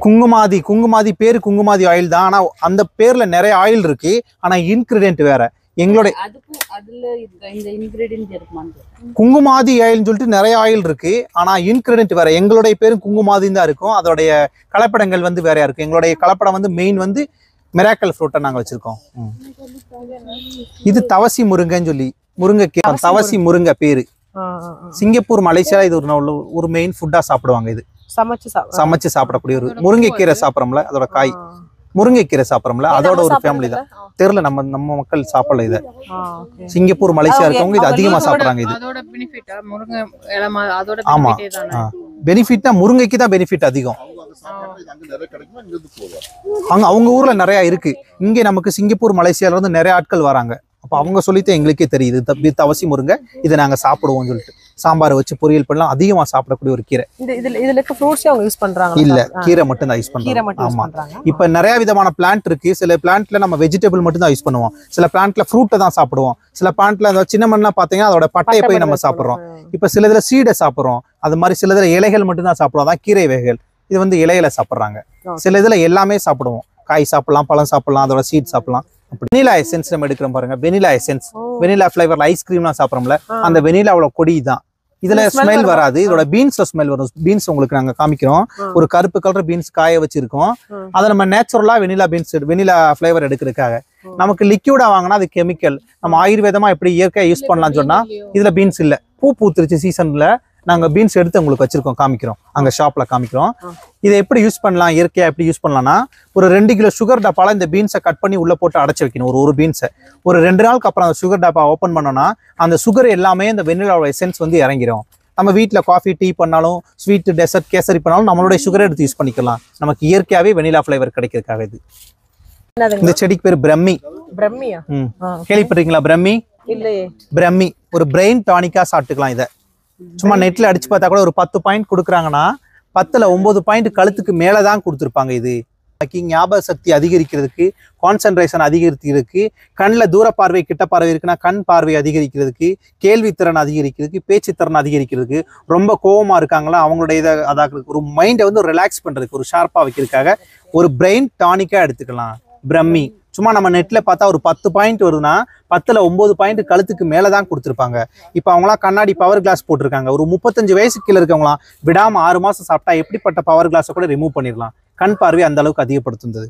குங்குமாதி பேரு குங்குமாதி ஆயில் தான். ஆனா அந்த பேர்ல நிறைய ஆயில் இருக்கு. ஆனா இன்கிரிடியன்ட் வேற. எங்களுடைய குங்குமாதி ஆயில்னு சொல்லிட்டு நிறைய ஆயில் இருக்கு. ஆனா இன்கிரிடியன்ட் வேற. எங்களுடைய பேரும் குங்குமாதின்னு தான் இருக்கும். அதோடைய கலப்படங்கள் வந்து வேறையா இருக்கு. எங்களுடைய கலப்படம் வந்து மெயின் வந்து மிராக்கல் ஃப்ரூட்டை நாங்க வச்சிருக்கோம். இது தவசி முருங்கைன்னு சொல்லி முருங்கைக்கீரை. தவசி முருங்கை பேரு. சிங்கப்பூர், மலேசியா இது ஒரு மெயின் ஃபுட்டா சாப்பிடுவாங்க. இது சமைச்சு சாப்பிடக்கூடிய ஒரு முருங்கைக்கீரை சாப்பிட்றோம்ல, அதோட காய் முருங்கைக்கீரை சாப்பிட்றோம்ல, அதோட ஒரு ஃபேமிலி தான். தெரியல, நம்ம மக்கள் சாப்பிடல இதை. சிங்கப்பூர், மலேசியா இருக்கவங்க இது அதிகமா சாப்பிடுறாங்க. இது ஆமா, பெனிஃபிட்னா முருங்கைக்கு தான் பெனிஃபிட் அதிகம். அவங்க ஊர்ல நிறைய இருக்கு. இங்க நமக்கு சிங்கப்பூர், மலேசியால இருந்து நிறைய ஆட்கள் வராங்க. அப்போ அவங்க சொல்லிட்டு எங்களுக்கே தெரியுது தவசி முருங்கை இதை நாங்க சாப்பிடுவோம்னு சொல்லிட்டு சாம்பாரை வச்சு பொரியல் பண்ணலாம். அதிகமா சாப்பிடக்கூடிய ஒரு கீரை. இல்ல, கீரை மட்டும் தான் யூஸ் பண்றாங்க. ஆமா, இப்ப நிறைய விதமான பிளான்ட் இருக்கு. சில பிளான்ட்ல நம்ம வெஜிடபிள் மட்டும் தான் யூஸ் பண்ணுவோம். சில பிளான்ட்ல ஃப்ரூட்டை தான் சாப்பிடுவோம். சில பிளான்ட்ல சின்ன மண்ணா பாத்தீங்கன்னா அதோட பட்டையை போய் நம்ம சாப்பிடுறோம். இப்ப சில இதுல சீடை சாப்பிடுறோம். அது மாதிரி சில இதுல இலைகள் மட்டும் தான் சாப்பிடுவோம். அதான் கீரை வகைகள். இது வந்து இலையில சாப்பிடுறாங்க. சில இதுல எல்லாமே சாப்பிடுவோம். காய் சாப்பிடலாம், பழம் சாப்பிடலாம், அதோட சீட் சாப்பிடலாம். வெனிலா எசன்ஸ் நம்ம எடுக்கிறோம் பாருங்க, வெனிலா எசன்ஸ், வெனிலா ஃபிளேவர்ல ஐஸ்கிரீம்லாம் சாப்பிட்றோம்ல, அந்த வெனிலாவோட கொடி தான். இதுல ஸ்மெல் வராது, இதோட பீன்ஸ்ல ஸ்மெல் வரும். பீன்ஸ் உங்களுக்கு நாங்க காமிக்கிறோம், ஒரு கருப்பு கலர் பீன்ஸ் காய வச்சிருக்கோம். அதை நம்ம நேச்சுரலா வெனிலா பீன்ஸ், வெனிலா ஃபிளேவர் எடுக்கிறதுக்காக. நமக்கு லிக்யூடா வாங்கினா அது கெமிக்கல். நம்ம ஆயுர்வேதமா எப்படி இயற்கையா யூஸ் பண்ணலாம்னு சொன்னா இதுல பீன்ஸ் இல்ல. பூ பூத்துருச்சு சீசன்ல நாங்க பீன்ஸ் எடுத்து உங்களுக்கு வச்சிருக்கோம், காமிக்கிறோம், அங்க ஷாப்ல காமிக்கிறோம். இதை எப்படி யூஸ் பண்ணலாம், இயற்கையா எப்படி யூஸ் பண்ணலாம்னா, ஒரு 2 கிலோ சுகர் டப்பால இந்த பீன்ஸை கட் பண்ணி உள்ள போட்டு அடைச்சு வைக்கணும். ஒரு பீன்ஸை ஒரு 2 நாளுக்கு அப்புறம் அந்த சுகர் டப்பா ஓப்பன் பண்ணோம்னா அந்த சுகர் எல்லாமே இந்த வெனிலாவோட எசன்ஸ் வந்து இறங்கிடும். நம்ம வீட்டில் காஃபி டீ பண்ணாலும், ஸ்வீட் டெசர்ட் கேசரி பண்ணாலும் நம்மளுடைய சுகரை எடுத்து யூஸ் பண்ணிக்கலாம். நமக்கு இயற்கையாவே வெனிலா ஃபிளேவர் கிடைக்கிறதுக்காக. இது இந்த செடிக்கு பேர் பிரம்மி. பிரம்மியா? கேள்விப்பட்டிருக்கீங்களா பிரம்மி? இல்லையே. பிரம்மி ஒரு பிரெயின் டானிக்கா சாப்பிட்டுக்கலாம். இதை சும்மா நெட்ல அடிச்சு பார்த்தா கூட ஒரு 10 பாயிண்ட் கொடுக்குறாங்கன்னா 10ல் 9 பாயிண்ட் கழுத்துக்கு மேலதான் கொடுத்துருப்பாங்க. இது ஞாபக சக்தி அதிகரிக்கிறதுக்கு, கான்சென்ட்ரேஷன் அதிகரிக்கிறதுக்கு, கண்ணில் தூர பார்வை கிட்ட பார்வை இருக்குன்னா கண் பார்வை அதிகரிக்கிறதுக்கு, கேள்வித்திறன் அதிகரிக்கிறதுக்கு, பேச்சுத்திறன் அதிகரிக்கிறதுக்கு, ரொம்ப கோவமா இருக்காங்களா அவங்களுடைய இதை அதாக்குறதுக்கு, ஒரு மைண்டை வந்து ரிலாக்ஸ் பண்றதுக்கு, ஒரு ஷார்ப்பா வைக்கிறதுக்காக ஒரு பிரெயின் டானிக்கா எடுத்துக்கலாம் பிரம்மி. சும்மா நம்ம நெட்ல பார்த்தா ஒரு 10 பாயிண்ட் வருதுன்னா 10ல் 9 பாயிண்ட் கழுத்துக்கு மேலதான் கொடுத்துருப்பாங்க. இப்போ அவங்களாம் கண்ணாடி பவர் கிளாஸ் போட்டிருக்காங்க. ஒரு 35 வயசுக்கு கீழே இருக்கவங்களாம் விடாம 6 மாசம் சாப்பிட்டா எப்படிப்பட்ட பவர் கிளாஸை கூட ரிமூவ் பண்ணிடலாம். கண் பார்வை அந்த அளவுக்கு அதிகப்படுத்துது.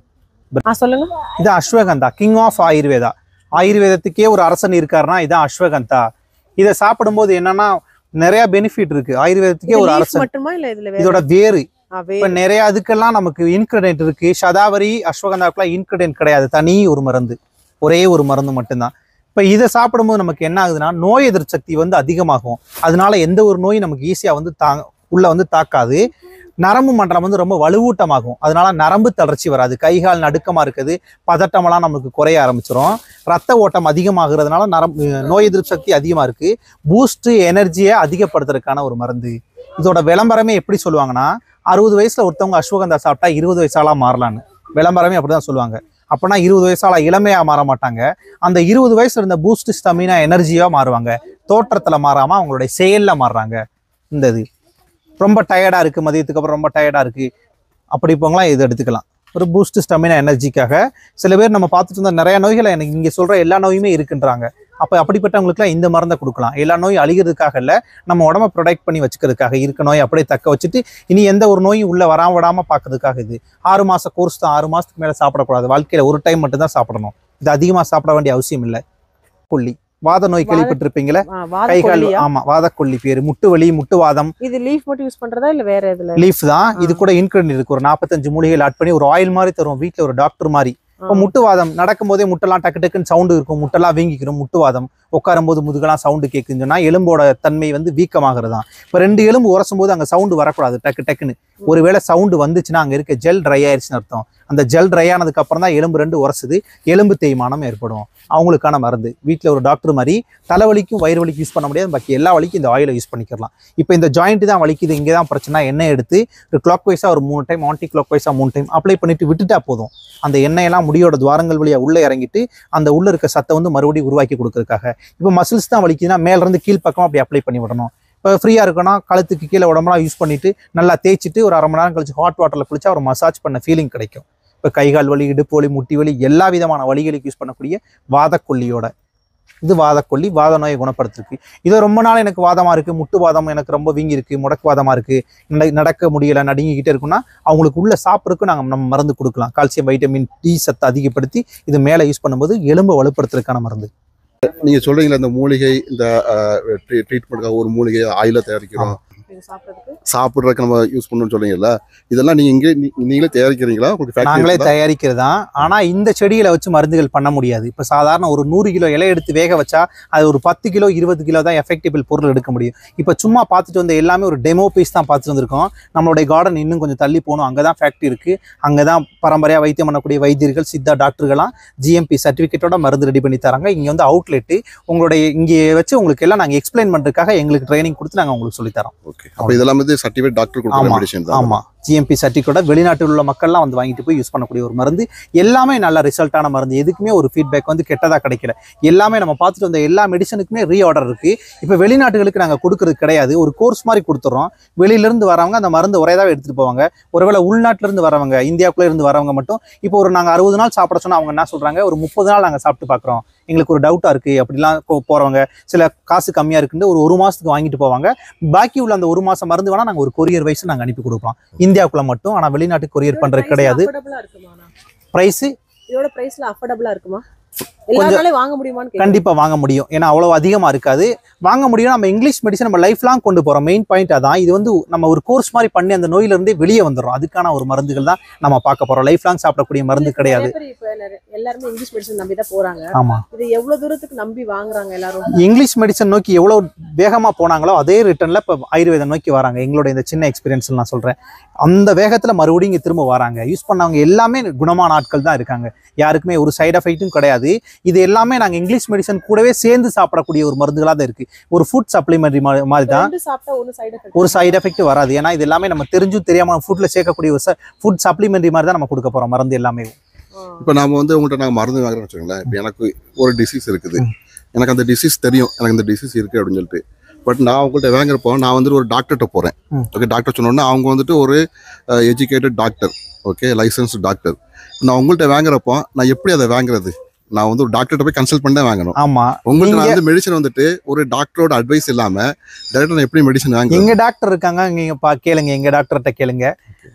சொல்லுங்க. இது அஸ்வகந்தா, கிங் ஆஃப் ஆயுர்வேதா. ஆயுர்வேதத்துக்கே ஒரு அரசன் இருக்காருன்னா இதான் அஸ்வகந்தா. இதை சாப்பிடும்போது என்னன்னா நிறைய பெனிஃபிட் இருக்கு. ஆயுர்வேதத்துக்கே ஒரு அரசன். இதோட வேறு இப்ப நிறைய அதுக்கெல்லாம் நமக்கு இன்கிரிடியன்ட் இருக்கு. சதாவரி அஸ்வகந்தாவுக்குலாம் இன்கிரிடியன்ட் கிடையாது, தனி ஒரு மருந்து, ஒரே ஒரு மருந்து மட்டும்தான். இப்ப இதை சாப்பிடும்போது நமக்கு என்ன ஆகுதுன்னா நோய் எதிர்ப்பு சக்தி வந்து அதிகமாகும். அதனால எந்த ஒரு நோயும் நமக்கு ஈஸியா வந்து உள்ள வந்து தாக்காது. நரம்பு மண்டலம் வந்து ரொம்ப வலுவூட்டமாகும். அதனால நரம்பு தளர்ச்சி வராது. கைகால் நடுக்கமா இருக்குது, பதட்டமெல்லாம் நமக்கு குறைய ஆரம்பிச்சிடும். ரத்த ஓட்டம் அதிகமாகிறதுனால நோய் எதிர்ப்பு சக்தி அதிகமா இருக்கு. பூஸ்ட் எனர்ஜியை அதிகப்படுத்துறதுக்கான ஒரு மருந்து. இதோட விளம்பரமே எப்படி சொல்லுவாங்கன்னா 60 வயசுல ஒருத்தவங்க அஸ்வகந்தா சாப்பிட்டா 20 வயசாலா மாறலான்னு விளம்பரமே அப்படிதான் சொல்லுவாங்க. அப்பனா 20 வயசால இளமையா மாற மாட்டாங்க. அந்த 20 வயசுல இருந்த பூஸ்ட் ஸ்டமினா எனர்ஜியா மாறுவாங்க. தோற்றத்துல மாறாம அவங்களுடைய செயல்ல மாறுறாங்க. இந்த இது ரொம்ப டயர்டா இருக்கு, மதியத்துக்கு அப்புறம் ரொம்ப டயர்டா இருக்கு, அப்படி போங்களாம் இது எடுத்துக்கலாம். ஒரு பூஸ்ட் ஸ்டமினா எனர்ஜிக்காக. சில பேர் நம்ம பார்த்துட்டு இருந்தா நிறைய நோய்களை எனக்கு இங்க சொல்ற எல்லா நோயுமே இருக்குன்றாங்க. அப்போ அப்படிப்பட்டவங்களுக்குலாம் இந்த மருந்தை கொடுக்கலாம். எல்லா நோயும் அழிகிறதுக்காக இல்லை, நம்ம உடம்ப ப்ரொடெக்ட் பண்ணி வச்சுக்கிறதுக்காக, இருக்க நோய் அப்படியே தக்க வச்சுட்டு இனி எந்த ஒரு நோயும் உள்ள விடாம பார்க்கறதுக்காக. இது 6 மாச கோர்ஸ் தான். 6 மாசத்துக்கு மேலே சாப்பிடக்கூடாது. வாழ்க்கையில ஒரு டைம் மட்டும் தான் சாப்பிடணும். இது அதிகமாக சாப்பிட வேண்டிய அவசியம் இல்லை. கொல்லி வாத நோய் கேள்விப்பட்டிருப்பீங்களே, கைகால். ஆமா, வாதக்கொல்லி பேரு. முட்டு வலி, முட்டு வாதம். இது லீஃப் மட்டும் யூஸ் பண்றதா இல்ல வேற எதுல? லீஃப் தான். இது கூட இன்கிரிடியன்ட் இருக்கு. ஒரு 45 மூலிகைகள் ஆட் பண்ணி ஒரு ஆயில் மாதிரி தரும். வீட்டுல ஒரு டாக்டர் மாதிரி. இப்போ முட்டுவாதம் நடக்கும் போதே முட்டெல்லாம் டக்கு டக்குன்னு சவுண்டு இருக்கும், முட்டெல்லாம் வீங்கிக்கிறோம். முட்டுவாதம் உட்காரும் போது முதுகெல்லாம் சவுண்டு கேட்குதுன்னா எலும்போட தன்மை வந்து வீக்கமாகறதான். இப்போ 2 எலும்பு உரசும் போது அங்கே சவுண்டு வரக்கூடாது டக்கு டக்குன்னு. ஒருவேளை சவுண்டு வந்துச்சுன்னா அங்கே இருக்க ஜெல் ட்ரை ஆயிடுச்சுன்னு அர்த்தம். அந்த ஜெல் ட்ரை ஆனதுக்கு அப்புறம் தான் எலும்பு 2 உரசுது, எலும்பு தேய்மானம் ஏற்படும். அவங்களுக்கான மருந்து வீட்டில் ஒரு டாக்டர் மாதிரி. தலைவலிக்கும் வயிறு வலிக்கு யூஸ் பண்ண முடியாது, பாக்கி எல்லா வலிக்கும் இந்த ஆயிலை யூஸ் பண்ணிக்கலாம். இப்போ இந்த ஜாயிண்ட் தான் வலிக்குது, இங்கே தான் பிரச்சனை, எண்ணெய் எடுத்து ஒரு கிளாக் வைஸாக ஒரு 3 டைம், ஆன்டி கிளாக் வைஸாக 3 டைம் அப்ளை பண்ணிட்டு விட்டுட்டா போதும். அந்த எண்ணெயெல்லாம் முடியோட துவாரங்கள் வழியாக உள்ளே இறங்கிட்டு அந்த உள்ள இருக்க சத்தை வந்து மறுபடியும் உருவாக்கி கொடுக்கறதுக்காக. இப்போ மசில்ஸ் தான் வலிக்குதுன்னா மேலேருந்து கீழ்ப்பக்கம் அப்படி அப்ளை பண்ணி விடணும். இப்போ ஃப்ரீயாக இருக்கணும், கழுத்துக்கு கீழே உடம்புலாம் யூஸ் பண்ணிட்டு நல்லா தேய்ச்சிட்டு ஒரு 1/2 மணி நேரம் கழிச்சு ஹாட் வாட்டரில் குளிச்சா ஒரு மசாஜ் பண்ண ஃபீலிங் கிடைக்கும். இப்போ கைகால் வலி, இடுப்பு வலி, முட்டி வலி, எல்லா விதமான வலிகளுக்கு யூஸ் பண்ணக்கூடிய வாதக்கொல்லியோட இது வாதக்கொல்லி. வாத நோயை குணப்படுத்திருக்கு. இது ரொம்ப நாள் எனக்கு வாதமா இருக்கு, முட்டு வாதம் எனக்கு ரொம்ப வீங்கி இருக்கு, முடக்கு வாதமா இருக்கு, நடக்க முடியல, நடுங்கிக்கிட்டே இருக்குன்னா அவங்களுக்கு உள்ள சாப்பிட்றதுக்கு நம்ம மருந்து கொடுக்கலாம். கால்சியம், வைட்டமின் டி சத்தை அதிகப்படுத்தி இது மேலே யூஸ் பண்ணும்போது எலும்பை வலுப்படுத்துறதுக்கான மருந்து. நீங்க சொல்றீங்களா இந்த மூலிகை, இந்த ட்ரீட்மெண்ட்டுக்காக ஒரு மூலிகை ஆயில தயாரிக்கிறோம், சாப்பிட்றதுக்கு நம்ம யூஸ் பண்ணணும்னு சொல்றீங்கல்ல, இதெல்லாம் நீங்களே தயாரிக்கிறீங்களா? நாங்களே தயாரிக்கிறதா. ஆனா இந்த செடிகளை வச்சு மருந்துகள் பண்ண முடியாது. இப்ப சாதாரண ஒரு 100 கிலோ இலை எடுத்து வேக வச்சா அது ஒரு 10 கிலோ 20 கிலோ தான் எஃபெக்டிபிள் பொருள் எடுக்க முடியும். இப்ப சும்மா பார்த்துட்டு வந்த எல்லாமே ஒரு டெமோ பீஸ் தான் பார்த்துட்டு வந்திருக்கோம். நம்மளுடைய கார்டன் இன்னும் கொஞ்சம் தள்ளி போகணும், அங்கதான் ஃபேக்டரி இருக்கு, அங்கதான் பரம்பரையா வைத்தியம் பண்ணக்கூடிய வைத்தியர்கள், சித்தா டாக்டர்கள்லாம் ஜிஎம்பி சர்டிபிகேட்டோட மருந்து ரெடி பண்ணி தராங்க. இங்க வந்து அவுட்லெட் உங்களுடைய இங்கே வச்சு உங்களுக்கு எல்லாம் நாங்க எக்ஸ்பிளைன் பண்றதுக்காக எங்களுக்கு ட்ரைனிங் கொடுத்து நாங்க உங்களுக்கு சொல்லி தரோம். ஓகே. அப்ப இதெல்லாம் வந்து சர்டிபிகேட் டாக்டர் கொடுக்குற மெடிசன் தான். ஆமா, ஜிஎம்பி சர்டிஃபிகேட்டோட வெளிநாட்டில் உள்ள மக்கள்லாம் வந்து வாங்கிட்டு போய் யூஸ் பண்ணக்கூடிய ஒரு மருந்து. எல்லாமே நல்ல ரிசல்ட்டான மருந்து. எதுக்குமே ஒரு ஃபீட்பேக் வந்து கெட்டதாக கிடைக்கல. எல்லாமே நம்ம பார்த்துட்டு வந்த எல்லா மெடிசனுக்குமே ரீஆர்டர் இருக்குது. இப்போ வெளிநாட்டுகளுக்கு நாங்கள் கொடுக்குறது கிடையாது, ஒரு கோர்ஸ் மாதிரி கொடுத்துட்றோம். வெளியிலேருந்து வரவங்க அந்த மருந்து ஒரேதாவே எடுத்துகிட்டு போவாங்க. ஒருவேளை உள்நாட்டிலேருந்து வரவங்க, இந்தியாவுக்குள்ளே இருந்து வரவங்க மட்டும் இப்போ ஒரு நாங்கள் 60 நாள் சாப்பிட சொன்னால் அவங்க என்ன சொல்கிறாங்க, ஒரு 30 நாள் நாங்கள் சாப்பிட்டு பார்க்குறோம், எங்களுக்கு ஒரு டவுட்டாக இருக்குது அப்படிலாம் போகிறவங்க, சில காசு கம்மியாக இருக்குன்னு ஒரு மாதத்துக்கு வாங்கிட்டு போவாங்க. பாக்கி உள்ள அந்த 1 மாதம் மருந்து வேணால் நாங்கள் ஒரு கொரியர் வைஸ் நாங்கள் அனுப்பி கொடுப்போம் இந்தியாவுக்குள்ள மட்டும். ஆனால் வெளிநாட்டுக்கு கொரியர் பண்ணுறது கிடையாது. ப்ரைஸு இதோட பிரைஸ்ல அஃபோர்டபுளா இருக்குமா? எல்லாராலே வாங்க முடியுமான்னு கண்டிப்பா வாங்க முடியும். ஏன்னா அவ்வளவு அதிகமா இருக்காது, வாங்க முடியும். நம்ம இங்கிலீஷ் மெடிசன் நம்ம லைஃப் லாங் கொண்டு போறோம். மெயின் பாயிண்ட் அதான். இது வந்து நம்ம ஒரு கோர்ஸ் மாதிரி பண்ணி அந்த நோயில இருந்தே வெளியே வந்துடும். அதுக்கான ஒரு மருந்துகள் தான் நம்ம பார்க்க போறோம். லைஃப் லாங் சாப்பிடக்கூடிய மருந்து கிடையாது. எல்லாருமே இங்கிலீஷ் மெடிசன் நம்பி தான் போறாங்க. ஆமா, இது எவ்வளவு தூரத்துக்கு நம்பி வாங்குறாங்க எல்லாரும்? இங்கிலீஷ் மெடிசன் நோக்கி எவ்வளவு வேகமா போனாங்களோ அதே ரிட்டர்ன்ல இப்ப ஆயுர்வேதம் நோக்கி வராங்க. எங்களோட இந்த சின்ன எக்ஸ்பீரியன்ஸ் நான் சொல்றேன். அந்த வேகத்துல மறுபடியும் இங்க திரும்ப வராங்க. யூஸ் பண்ணவங்க எல்லாமே குணமான ஆட்கள் தான் இருக்காங்க. யாருக்குமே ஒரு சைடு எஃபெக்ட்டும் கிடையாது. இது எல்லாமே நாங்கள் இங்கிலீஷ் மெடிசன் கூடவே சேர்ந்து சாப்பிடக்கூடிய ஒரு மருந்துகளாக தான் இருக்குது. ஒரு ஃபுட் சப்ளிமெண்ட்ரி மாதிரி தான். ஒரு சைடு எஃபெக்ட் வராது. ஏன்னா இது எல்லாமே நம்ம தெரிஞ்சும் தெரியாமல் ஃபுட்டில் சேர்க்கக்கூடிய ஒரு ஃபுட் சப்ளிமெண்ட்ரி மாதிரி தான் நம்ம கொடுக்க போகிறோம் மருந்து எல்லாமே. இப்போ நம்ம வந்து உங்கள்கிட்ட நாங்கள் மருந்து வாங்குறோம்னு வச்சுக்கோங்களேன். இப்போ எனக்கு ஒரு டிசீஸ் இருக்குது, எனக்கு அந்த டிசீஸ் தெரியும், எனக்கு இந்த டிசீஸ் இருக்குது அப்படின்னு சொல்லிட்டு. பட் நான் உங்கள்கிட்ட வாங்குறப்போ நான் வந்துட்டு ஒரு டாக்டர்கிட்ட போகிறேன். ஓகே, டாக்டர் சொன்னோன்னா அவங்க வந்துட்டு ஒரு educated doctor, okay, licensed doctor. நான் உங்கள்கிட்ட வாங்குறப்போ நான் எப்படி அதை வாங்குறது? நான் வந்து ஒரு டாக்டர்கிட்ட போய் கன்சல்ட் பண்ணி தான் வாங்கணும். ஆமா, உங்களுக்கு நான் வந்து மெடிசன் வந்துட்டு ஒரு டாக்டரோட அட்வைஸ் இல்லாம டைரக்டா நான் எப்படி மெடிசன் வாங்க? எங்க டாக்டர் இருக்காங்க, நீங்க கேளுங்க, எங்க டாக்டர்கிட்ட கேளுங்க.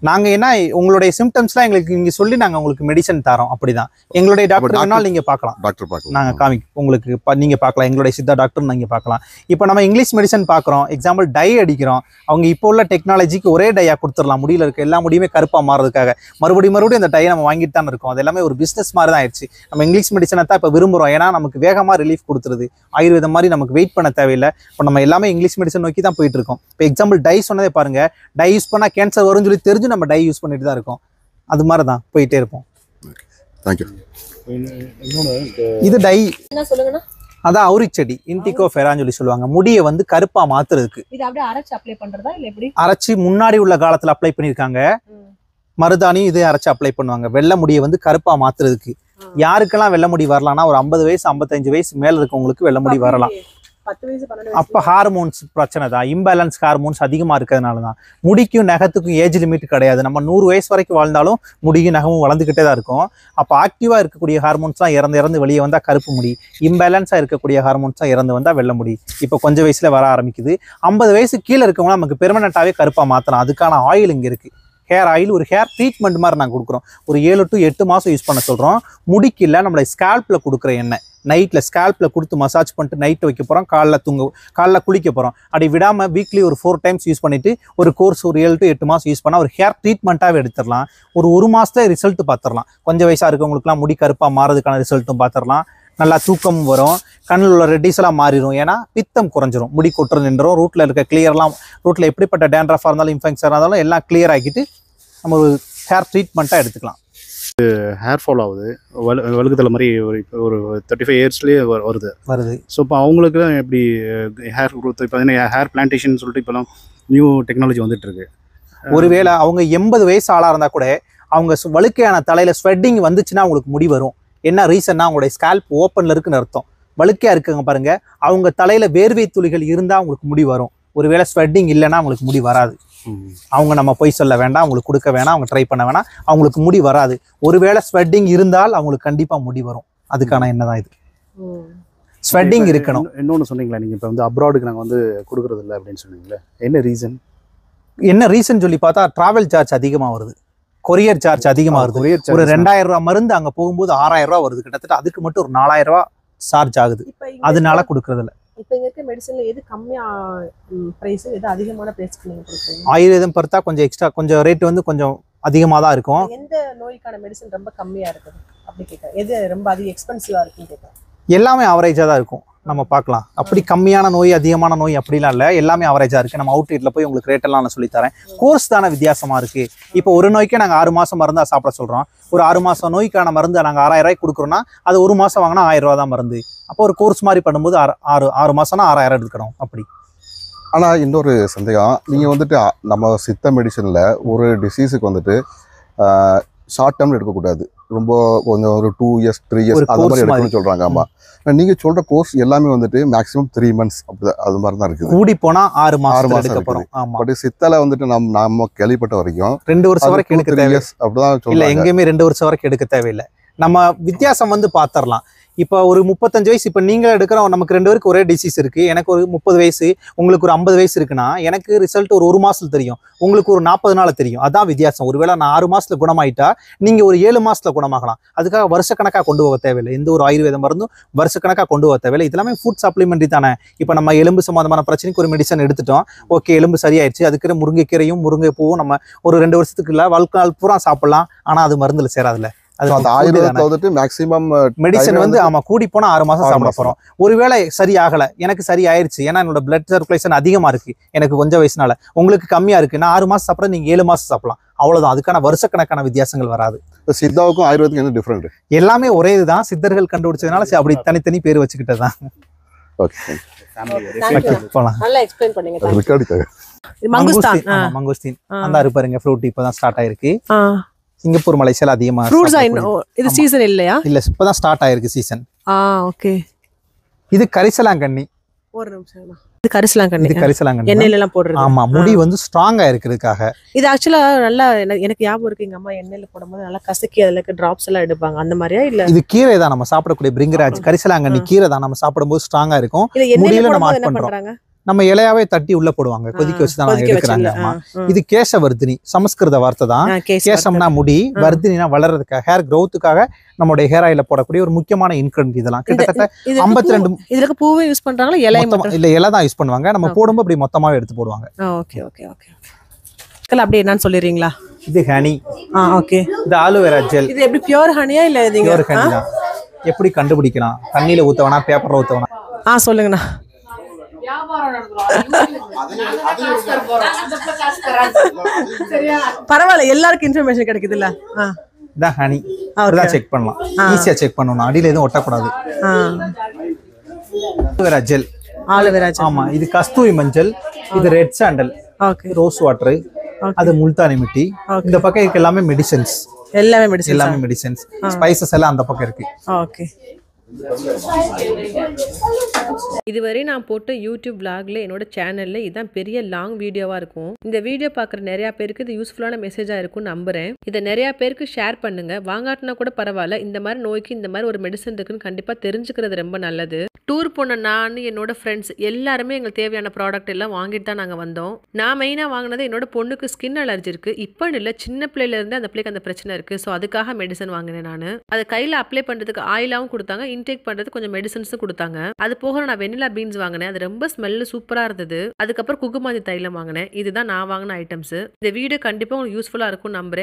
நாங்க என்ன உங்களுடைய சிம்டம்ஸ்லாம் எங்களுக்கு நீங்க சொல்லி நாங்க உங்களுக்கு மெடிசன் தரோம். அப்படிதான் எங்களுடைய டாக்டர் நீங்க பார்க்கலாம். டாக்டர் பார்க்கலாம், நாங்க உங்களுக்கு நீங்க பார்க்கலாம். எங்களுடைய சித்தா டாக்டர் நீங்க பார்க்கலாம். இப்போ நம்ம இங்கிலீஷ் மெடிசன் பார்க்குறோம், எக்ஸாம்பிள் டை அடிக்கிறோம். அவங்க இப்போ உள்ள டெக்னாலஜிக்கு ஒரே டையா கொடுத்துடலாம். முடியல இருக்க எல்லா முடியுமே கருப்பா மாறதுக்காக மறுபடியும் அந்த டையை நம்ம வாங்கிட்டு தான் இருக்கோம். அது எல்லாமே ஒரு பிசினஸ் மாதிரி தான் ஆயிடுச்சு. நம்ம இங்கிலீஷ் மெடிசனை தான் இப்போ விரும்புறோம். ஏன்னா நமக்கு வேகமா ரிலீஃப் கொடுத்துருது. ஆயுர்வேதம் மாதிரி நமக்கு வெயிட் பண்ண தேவையில்லை. இப்போ நம்ம எல்லாமே இங்கிலீஷ் மெடிசன் நோக்கி தான் போயிட்டு இருக்கோம். இப்போ எக்ஸாம்பிள் டை சொன்னதே பாருங்க, டை யூஸ் பண்ணா கேன்சர் வரும்னு சொல்லி தெரிஞ்சு நம்ம டை யூஸ் பண்ணிட்டு தான் இருக்கோம். அது மாதிரி தான் போயிட்டே இருப்போம். தேங்க்யூ. இது டை என்ன சொல்லுங்கண்ணா? அதான் அவுரி செடி, இண்டிகோ ஃபெரான்னு சொல்லி சொல்லுவாங்க. முடியை வந்து கருப்பா மாத்துறதுக்கு. இது அப்படியே அரைச்சு அப்ளை பண்றதா இல்ல எப்படி? அரைச்சி முன்னாடி உள்ள காலத்துல அப்ளை பண்ணிருக்காங்க. மருதாணியும் இதே அரைச்சு அப்ளை பண்ணுவாங்க. வெள்ளை முடியை வந்து கருப்பா மாத்துறதுக்கு. யாருக்கெல்லாம் வெள்ளை முடி வரலாம்னா ஒரு 50 வயசு 55 வயசு மேல இருக்கவங்களுக்கு வெள்ளை முடி வரலாம். 10 வயசு 12 அப்ப ஹார்மோன்ஸ் பிரச்சனை தான், இம்பேலன்ஸ் ஹார்மோன்ஸ் அதிகமா இருக்கிறதுனால தான். முடிக்கும் நகத்துக்கும் ஏஜ் லிமிட் கிடையாது. நம்ம 100 வயசு வரைக்கும் வாழ்ந்தாலும் முடியும் நகமும் வளர்ந்துக்கிட்டே தான் இருக்கும். அப்போ ஆக்டிவா இருக்கக்கூடிய ஹார்மோன்ஸ்லாம் இறந்து வெளியே வந்தா கருப்பு முடி, இம்பேலன்ஸா இருக்கக்கூடிய ஹார்மோன்ஸ்லாம் இறந்து வந்தா வெள்ளை முடி. இப்போ கொஞ்சம் வயசுல வர ஆரம்பிக்குது. 50 வயசு கீழே இருக்கவங்க நமக்கு பெர்மனண்டாவே கருப்பா மாத்தலாம். அதுக்கான ஆயில் இங்க இருக்கு. ஹேர் ஆயில், ஒரு ஹேர் ட்ரீட்மெண்ட் மாதிரி நாங்கள் கொடுக்குறோம். ஒரு 7 to 8 மாதம் யூஸ் பண்ண சொல்கிறோம். முடிக்கு இல்லை, நம்மளை ஸ்கேல்பில் கொடுக்குற எண்ணெய். நைட்டில் ஸ்கேல்பில் கொடுத்து மசாஜ் பண்ணிட்டு நைட்டு வைக்க போகிறோம். காலைல குளிக்க போகிறோம். அப்படி விடாமல் வீக்லி ஒரு 4 times யூஸ் பண்ணிவிட்டு ஒரு கோர்ஸ் ஒரு 7 to 8 மாதம் யூஸ் பண்ணால் ஒரு ஹேர் ட்ரீட்மெண்ட்டாகவே எடுத்துடலாம். ஒரு மாதத்தை ரிசல்ட் பார்த்துடலாம். கொஞ்சம் வயசாக இருக்கவங்களுக்குலாம் முடி கருப்பாக மாறதுக்கான ரிசல்ட்டும் பார்த்துடலாம். நல்லா தூக்கம் வரும். கண்ணில் உள்ள ரெட்டிஸ் எல்லாம் மாறிடும். ஏன்னா பித்தம் குறைஞ்சிரும், முடி கொட்டுறது நின்றுடும். ரூட்டில் இருக்க கிளியர்லாம், ரூட்டில் எப்படிப்பட்ட டேண்ட்ரஃபாக இருந்தாலும் இன்ஃபெக்ஷன் இருந்தாலும் எல்லாம் கிளியர் ஆக்கிட்டு நம்ம ஒரு ஹேர் ட்ரீட்மெண்ட்டாக எடுத்துக்கலாம். ஹேர் ஃபால் ஆகுது, வழுக்குதலை மாதிரி ஒரு 35 இயர்ஸ்லேயே வருது. ஸோ இப்போ அவங்களுக்கு எப்படி ஹேர் க்ரோத், இப்போ ஹேர் பிளான்டேஷன் சொல்லிட்டு இப்போலாம் நியூ டெக்னாலஜி வந்துட்டு இருக்கு. ஒருவேளை அவங்க 80 வயசு ஆளாக இருந்தால் கூட அவங்க வழுக்கையான தலையில் ஸ்வெட்டிங் வந்துச்சுன்னா அவங்களுக்கு முடி வரும். என்ன ரீசன்னா அவங்களுடைய ஸ்கேல்ப் ஓப்பனில் இருக்குன்னு அர்த்தம். வழுக்கையாக இருக்குங்க பாருங்க, அவங்க தலையில் வேர்வை துளிகள் இருந்தால் அவங்களுக்கு முடி வரும். ஒருவேளை ஸ்வெட்டிங் இல்லைன்னா அவங்களுக்கு முடி வராது. அவங்க நம்ம போய் சொல்ல வேண்டாம், அவங்களுக்கு கொடுக்க வேணாம், அவங்க ட்ரை பண்ண வேணாம், அவங்களுக்கு முடி வராது. ஒருவேளை ஸ்வெட்டிங் இருந்தால் அவங்களுக்கு கண்டிப்பாக முடி வரும். அதுக்கான என்னதான் இது, ஸ்வெட்டிங் இருக்கணும். இன்னொன்று சொன்னீங்களா நீங்கள், இப்போ வந்து அப்ராடுக்கு நாங்கள் வந்து கொடுக்குறது இல்லை அப்படின்னு சொன்னீங்களே, என்ன ரீசன்? என்ன ரீசன் சொல்லி பார்த்தா டிராவல் சார்ஜ் அதிகமாக வருது, கொரியர் சார்ஜ் அதிகமாக வருது. ஒரு 2000 ரூபா மருந்து அங்கே போகும்போது 6000 ரூபா வருது. கிட்டத்தட்ட அதுக்கு மட்டும் ஒரு 4000 ரூபா சார்ஜ் ஆகுது. அதனால கொடுக்கறது இல்லை. இப்போ இங்க இருக்க மெடிசன்ல எது கம்மியா பிரைஸ், எது அதிகமான பிரைஸ்க்கு நீங்க கொடுக்குறீங்க? ஆயுர்வேதம் பார்த்தா கொஞ்சம் எக்ஸ்ட்ரா, கொஞ்சம் ரேட் வந்து கொஞ்சம் அதிகமாக தான் இருக்கும். எந்த நோய்க்கான மெடிசன் ரொம்ப கம்மியா இருக்குது அப்படி கேட்டா, எது ரொம்ப அதிக எக்ஸ்பென்சிவா இருக்குன்னு கேட்டா? எல்லாமே ஆவரேஜாக தான் இருக்கும். நம்ம பார்க்கலாம். அப்படி கம்மியான நோய் அதிகமான நோய் அப்படிலாம் இல்லை, எல்லாமே ஆவரேஜாக இருக்குது. நம்ம அவுட்லெட்டில் போய் உங்களுக்கு ரேட்டெல்லாம் நான் சொல்லித்தரேன். கோர்ஸ் தானே வித்தியாசமாக இருக்குது. இப்போ ஒரு நோய்க்கே நாங்கள் 6 மாதம் மருந்தாக சாப்பிட சொல்கிறோம். ஒரு 6 மாதம் நோய்க்கான மருந்து நாங்கள் 6000 ரூபாய்க்கு கொடுக்குறோன்னா அது ஒரு மாதம் வாங்கினா 1000 ரூபா தான் மருந்து. அப்போ ஒரு கோர்ஸ் மாதிரி பண்ணும்போது 6 மாதம்னா 6000 எடுத்துக்கிறோம். அப்படி ஆனால் இன்னொரு சந்தேகம், நீங்கள் வந்துட்டு நம்ம சித்த மெடிசனில் ஒரு டிசீஸுக்கு வந்துட்டு ஷார்ட் டேர்மில் எடுக்கக்கூடாது, ரொம்ப கொஞ்சம் ஒரு 2 இயர்ஸ் 3 இயர்ஸ் அந்த மாதிரி எடுக்கணும்னு சொல்கிறாங்க. ஆமாம், நீங்கள் சொல்கிற கோர்ஸ் எல்லாமே வந்துட்டு மேக்ஸிமம் 3 மந்த்ஸ் அப்படி அது மாதிரி தான் இருக்குது. கூடி போனா 6 மாசம் எடுக்கப்புறம். பட் சித்தால வந்துட்டு நம்ம கேள்விப்பட்ட வரைக்கும் 2 வருஷம் வரைக்கும் எடுக்க தேவை. அப்படிதான் இல்ல, சொல்றாங்க. எங்கேயுமே 2 வருஷம் வரைக்கும் எடுக்க தேவையில்லை. நம்ம வித்தியாசம் வந்து பாத்திரலாம். இப்போ ஒரு 35 வயசு, இப்போ நீங்க எடுக்கிறோம், நமக்கு 2 பேருக்கு ஒரே டிசீஸ் இருக்கு. எனக்கு ஒரு 30 வயசு, உங்களுக்கு ஒரு 50 வயசு இருக்குன்னா எனக்கு ரிசல்ட் ஒரு மாசத்துல தெரியும், உங்களுக்கு ஒரு 40 நாள் தெரியும். அதான் வித்தியாசம். ஒருவேளை நான் 6 மாசத்துல குணமாயிட்டா நீங்க ஒரு 7 மாசத்துல குணமாகலாம். அதுக்காக வருஷக்கணக்கா கொண்டு போக தேவையில்லை. எந்த ஒரு ஆயுர்வேத மருந்தும் வருஷக்கணக்கா கொண்டு போக தேவையில்லை. இதெல்லாமே ஃபுட் சப்ளிமெண்ட்ரி தானே. இப்போ நம்ம எலும்பு சம்பந்தமான பிரச்சனைக்கு ஒரு மெடிசன் எடுத்துட்டோம், ஓகே, எலும்பு சரியாயிடுச்சு. அதுக்கு முருங்கைக்கீரையும் முருங்கை பூவும் நம்ம ஒரு 2 வருஷத்துக்கு இல்லை வாழ்க்கை நாள் பூரா சாப்பிடலாம். ஆனா அது மருந்துல சேராதுல. அந்த ஆயுர்வேதத்துல வந்துட்டு மேக்ஸிமம் மெடிசன் வந்து ஆமா கூடி போனா 6 மாசம் சாப்பிட போறோம். ஒருவேளை சரி ஆகல, எனக்கு சரி ஆயிருச்சு, ஏன்னா என்னோட பிளட் சர்க்குலேஷன் அதிகமா இருக்கு, எனக்கு கொஞ்சம் வயசுனால, உங்களுக்கு கம்மியா இருக்கு, நான் 6 மாசம் சாப்பிட, நீங்க 7 மாசம் சாப்பிடலாம். அவ்வளவுதான். அதுக்கான வருஷக்கணக்கான வித்தியாசங்கள் வராது. சித்தாவுக்கும் ஆயுர்வேதத்துக்கும் என்ன டிஃபரெண்ட்? எல்லாமே ஒரே இதுதான். சித்தர்கள் கண்டுபிடிச்சதுனால அப்படி தனித்தனி பேர் வச்சுக்கிட்டதான். போலாம். நல்லா எக்ஸ்பிளைன் பண்ணீங்க. மங்குஸ்தீன். மங்குஸ்தீன் அந்த இருப்பாருங்க ஃப்ரூட் இப்பதான் ஸ்டார்ட் ஆயிருக்கு. சிங்கப்பூர் மலேசியால அதிகமா இது சீசன் இல்லையா? இல்ல, இப்பதான் ஸ்டார்ட் ஆயிருக்கு சீசன். ஓகே. இது கரிசலாங்கண்ணி. ஒரு நிமிஷம். இது கரிசலாங்கண்ணி. இது கரிசலாங்கண்ணி எண்ணெயில எல்லாம் போடுறது. ஆமா, முடி வந்து ஸ்ட்ராங்கா இருக்கிறதுக்காக. இது ஆக்சுவலா நல்லா எனக்கு ஞாபகம் இருக்கு, எங்க அம்மா எண்ணெயில போடும்போது நல்லா கசக்கி அதுல இருக்க டிராப்ஸ் எல்லாம் எடுப்பாங்க. அந்த மாதிரியா? இல்ல, இது கீரை தான் நம்ம சாப்பிடக்கூடிய பிரிங்கராஜ். கரிசலாங்கண்ணி கீரை தான் நம்ம சாப்பிடும்போது ஸ்ட்ராங்கா இருக்கும். முடியல நம்ம ஆட் பண்றோம். நம்ம இலையாவே தட்டி உள்ள போடுவாங்க, கொதிக்க வச்சுதான் எடுக்கிறாங்க. ஆமா, இது கேசவர்தினி, சமஸ்கிருத வார்த்தை தான். கேசம்னா முடி, வர்தினா வளர்றதுக்காக, ஹேர் க்ரோத்துக்காக நம்மளுடைய ஹேர் ஆயில போடக்கூடிய ஒரு முக்கியமான இன்கிரிடியன்ட். இதெல்லாம் கிட்டத்தட்ட 52. இதுக்கு பூவே யூஸ் பண்றாங்களா, இலை மட்டும்? இல்ல, இலை தான் யூஸ் பண்ணுவாங்க. நம்ம போடும்போது அப்படி மொத்தமாவே எடுத்து போடுவாங்க. Okay okay okay. அப்படியே என்னன்னு சொல்லிடுறீங்களா? இது ஹனி. ஓகே. இது ஆலோவேரா ஜெல். இது எப்படி பியூர் ஹனியா இல்ல நீங்க? பியூர் ஹனி தான். எப்படி கண்டுபிடிக்கலாம்? தண்ணியில ஊத்தவனா பேப்பர்ல ஊத்தவனா? சொல்லுங்கண்ணா. பரவாயில்ல, எல்லாருக்கும் இன்ஃபர்மேஷன் கிடைக்குது இல்ல? இதான் ஹனி. அதெல்லாம் செக் பண்ணலாம், ஈஸியா செக் பண்ணணும், அடியில எதுவும் ஒட்டக்கூடாது. Aloe vera gel. Aloe vera gel. ஆமா, இது கஸ்தூரி மஞ்சள், இது ரெட் சாண்டல், ரோஸ் வாட்டர், அது முல்தானி மிட்டி. இந்த பக்கம் இருக்க எல்லாமே மெடிசன்ஸ். எல்லாமே மெடிசன்ஸ். ஸ்பைசஸ் எல்லாம் அந்த பக்கம் இருக்கு. ஓகே. இதுவரை நான் போட்ட யூடியூப் vlogல என்னோட சேனல்ல இதான் பெரிய லாங் வீடியோவா இருக்கும். இந்த வீடியோ பார்க்குற நிறைய பேருக்கு இது யூஸ்ஃபுல்லான மெசேஜா இருக்கும் நம்புறேன். இதை நிறைய பேருக்கு ஷேர் பண்ணுங்க. வாங்காட்டினா கூட பரவாயில்ல, இந்த மாதிரி நோய்க்கு இந்த மாதிரி ஒரு மெடிசன் இருக்குன்னு கண்டிப்பா தெரிஞ்சுக்கிறது ரொம்ப நல்லது. டூர் போன நான், என்னோட ஃப்ரெண்ட்ஸ் எல்லாருமே எங்களுக்கு தேவையான ப்ராடக்ட் எல்லாம் வாங்கிட்டு தான் நாங்கள் வந்தோம். நான் மெயினாக வாங்கினது என்னோட பொண்ணுக்கு ஸ்கின் அலர்ஜி இருக்கு. இப்போ இல்லை, சின்ன பிள்ளையில இருந்து அந்த பிள்ளைக்கு அந்த பிரச்சனை இருக்கு. ஸோ அதுக்காக மெடிசன் வாங்கினேன் நான். அதை கையில் அப்ளை பண்ணுறதுக்கு ஆயிலாவும் கொடுத்தாங்க, இன்டேக் பண்ணுறது கொஞ்சம் மெடிசன்ஸும் கொடுத்தாங்க. அது போக நான் வெனிலா பீன்ஸ் வாங்கினேன், அது ரொம்ப ஸ்மெல்லு சூப்பராக இருந்தது. அதுக்கப்புறம் குங்குமாதி தைலம் வாங்கினேன். இதுதான் நான் வாங்கின ஐட்டம்ஸ். இந்த வீடியோ கண்டிப்பாக உங்களுக்கு யூஸ்ஃபுல்லாக இருக்கும் நம்புறேன்.